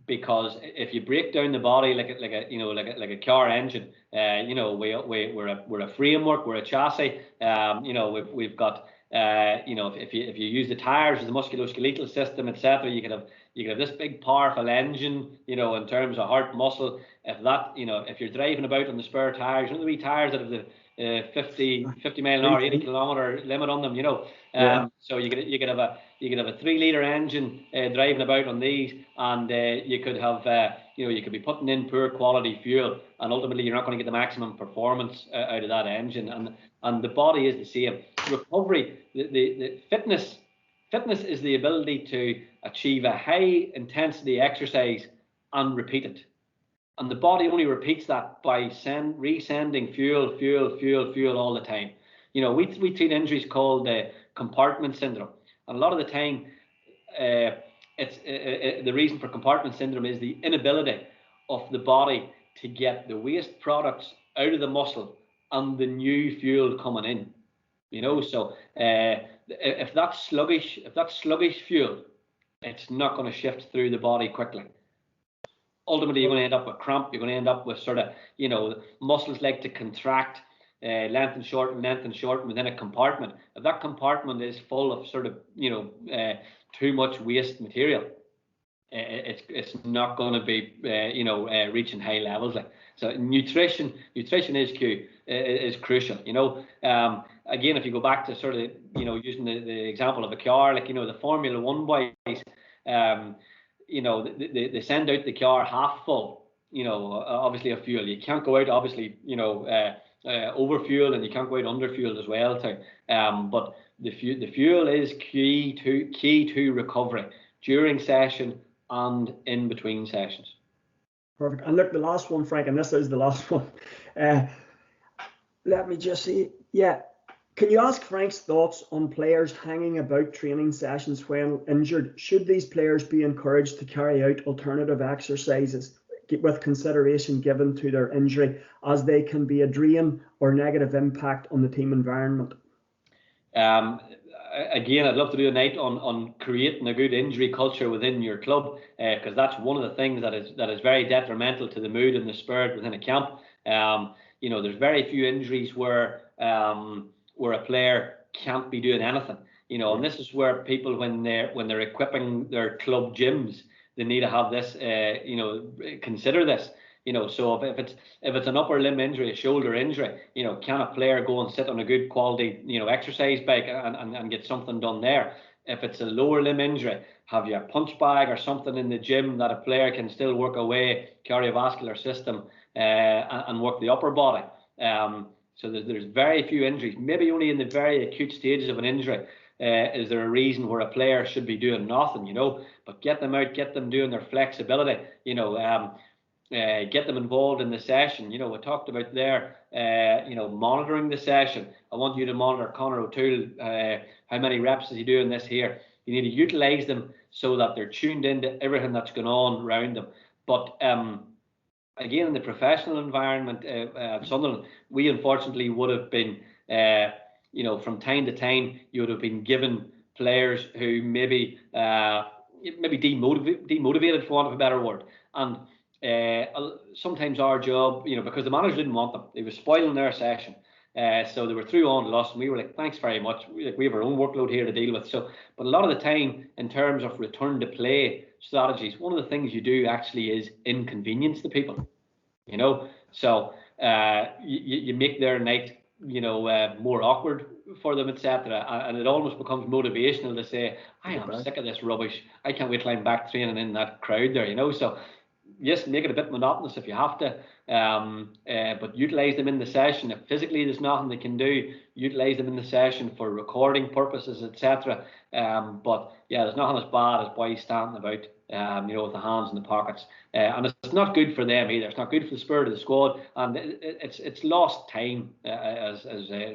because if you break down the body like a car engine, we're a framework, we're a chassis. We've got if you use the tires as the musculoskeletal system, etc., you you could have this big powerful engine, you know, in terms of heart muscle. If that, you know, if you're driving about on the spare tires, you know, the wee tires that have the 50 mile an hour, 80 kilometer limit on them, you know. So you could have a 3-litre engine driving about on these, and you could have you know, you could be putting in poor quality fuel, and ultimately you're not going to get the maximum performance out of that engine. And the body is the same. Recovery, the fitness is the ability to achieve a high intensity exercise and repeat it. And the body only repeats that by resending fuel all the time. You know, we treat injuries called compartment syndrome. And a lot of the time, the reason for compartment syndrome is the inability of the body to get the waste products out of the muscle and the new fuel coming in. You know, so if that's sluggish fuel, it's not going to shift through the body quickly. Ultimately, you're going to end up with cramp. You're going to end up with sort of, you know, muscles like to contract, lengthen, shorten within a compartment. If that compartment is full of sort of, you know, too much waste material, it's not going to be, you know, reaching high levels. Like, so nutrition is crucial. You know, again, if you go back to sort of, you know, using the example of a car, like, you know, the Formula One boys, you know, they send out the car half full, you know, obviously of fuel. You can't go out, obviously, you know, over fuel, and you can't go out under fuel as well too. But the fuel is key to recovery during session and in between sessions. Perfect. And look, the last one, Frank, and this is the last one. Let me just see. Yeah. Can you ask Frank's thoughts on players hanging about training sessions when injured? Should these players be encouraged to carry out alternative exercises with consideration given to their injury, as they can be a drain or negative impact on the team environment? Again, I'd love to do a night on creating a good injury culture within your club, because that's one of the things that is very detrimental to the mood and the spirit within a camp. You know, there's very few injuries where a player can't be doing anything. You know, and this is where people, when they're equipping their club gyms, they need to have this, you know, consider this. You know, so if it's an upper limb injury, a shoulder injury, you know, can a player go and sit on a good quality, you know, exercise bike and get something done there? If it's a lower limb injury, have you a punch bag or something in the gym that a player can still work away cardiovascular system and work the upper body? So there's very few injuries. Maybe only in the very acute stages of an injury is there a reason where a player should be doing nothing, you know. But get them out, get them doing their flexibility, you know. Get them involved in the session. You know, we talked about there, you know, monitoring the session. I want you to monitor Conor O'Toole. How many reps is he doing this here? You need to utilize them so that they're tuned into everything that's going on around them. But again, in the professional environment at Sunderland, we unfortunately would have been, you know, from time to time, you would have been given players who maybe demotivated, for want of a better word. And sometimes our job, you know, because the manager didn't want them, they were spoiling their session, so they were through on to us, and we were like, thanks very much, we have our own workload here to deal with. So, but a lot of the time, in terms of return to play strategies, one of the things you do actually is inconvenience the people, you know. So you make their night, you know, more awkward for them, etc., and it almost becomes motivational to say, I am sick of this rubbish, I can't wait till I'm back training in that crowd there, you know. So yes, make it a bit monotonous if you have to, but utilize them in the session. If physically there's nothing they can do, utilize them in the session for recording purposes, etc. But yeah, there's nothing as bad as boys standing about, you know, with the hands in the pockets, and it's not good for them either. It's not good for the spirit of the squad, and it's lost time as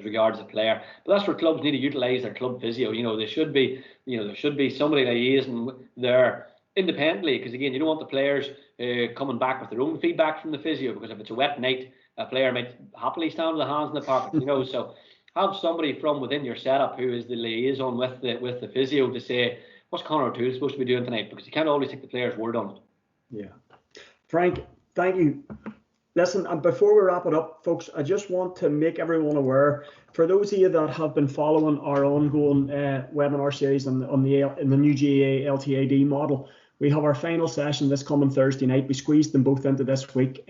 regards a player. But that's where clubs need to utilize their club physio. You know, there should be somebody liaising there independently, because again, you don't want the players coming back with their own feedback from the physio, because if it's a wet night, a player might happily stand with the hands in the pocket, you know. So have somebody from within your setup who is the liaison with the physio to say, what's Conor O'Toole supposed to be doing tonight, because you can't always take the player's word on it. Yeah. Frank, thank you. Listen, and before we wrap it up, folks, I just want to make everyone aware, for those of you that have been following our ongoing webinar series in the new GAA LTAD model, We have our final session this coming Thursday night. We squeezed them both into this week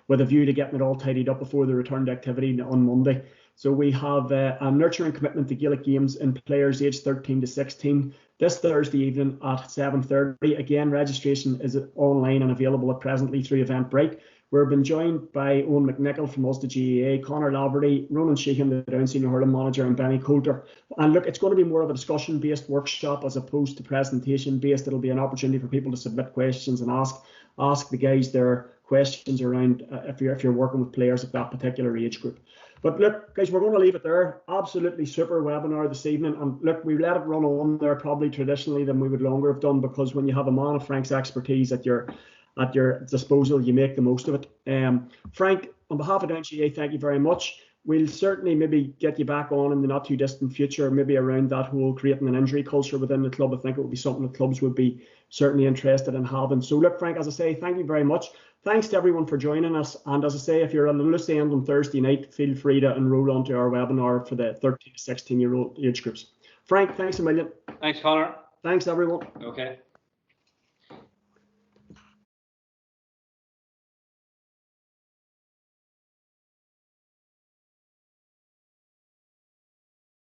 with a view to getting it all tidied up before the return to activity on Monday. So we have a nurturing commitment to Gaelic games in players aged 13 to 16 this Thursday evening at 7:30. Again, registration is online and available presently through Eventbrite. We've been joined by Owen McNichol from Ulster GAA, Conor Laverty, Ronan Sheehan, the Down Senior Hurling Manager, and Benny Coulter. And look, it's going to be more of a discussion-based workshop as opposed to presentation-based. It'll be an opportunity for people to submit questions and ask the guys their questions around if you're working with players of that particular age group. But look, guys, we're going to leave it there. Absolutely super webinar this evening. And look, we let it run on there probably traditionally than we would longer have done, because when you have a man of Frank's expertise at your disposal, you make the most of it. Frank, on behalf of NGA, thank you very much. We'll certainly maybe get you back on in the not too distant future, maybe around that whole creating an injury culture within the club. I think it would be something that clubs would be certainly interested in having. So look, Frank, as I say, thank you very much. Thanks to everyone for joining us. And as I say, if you're on the loose end on Thursday night, feel free to enroll onto our webinar for the 13 to 16-year-old age groups. Frank, thanks a million. Thanks, Conor. Thanks, everyone. Okay.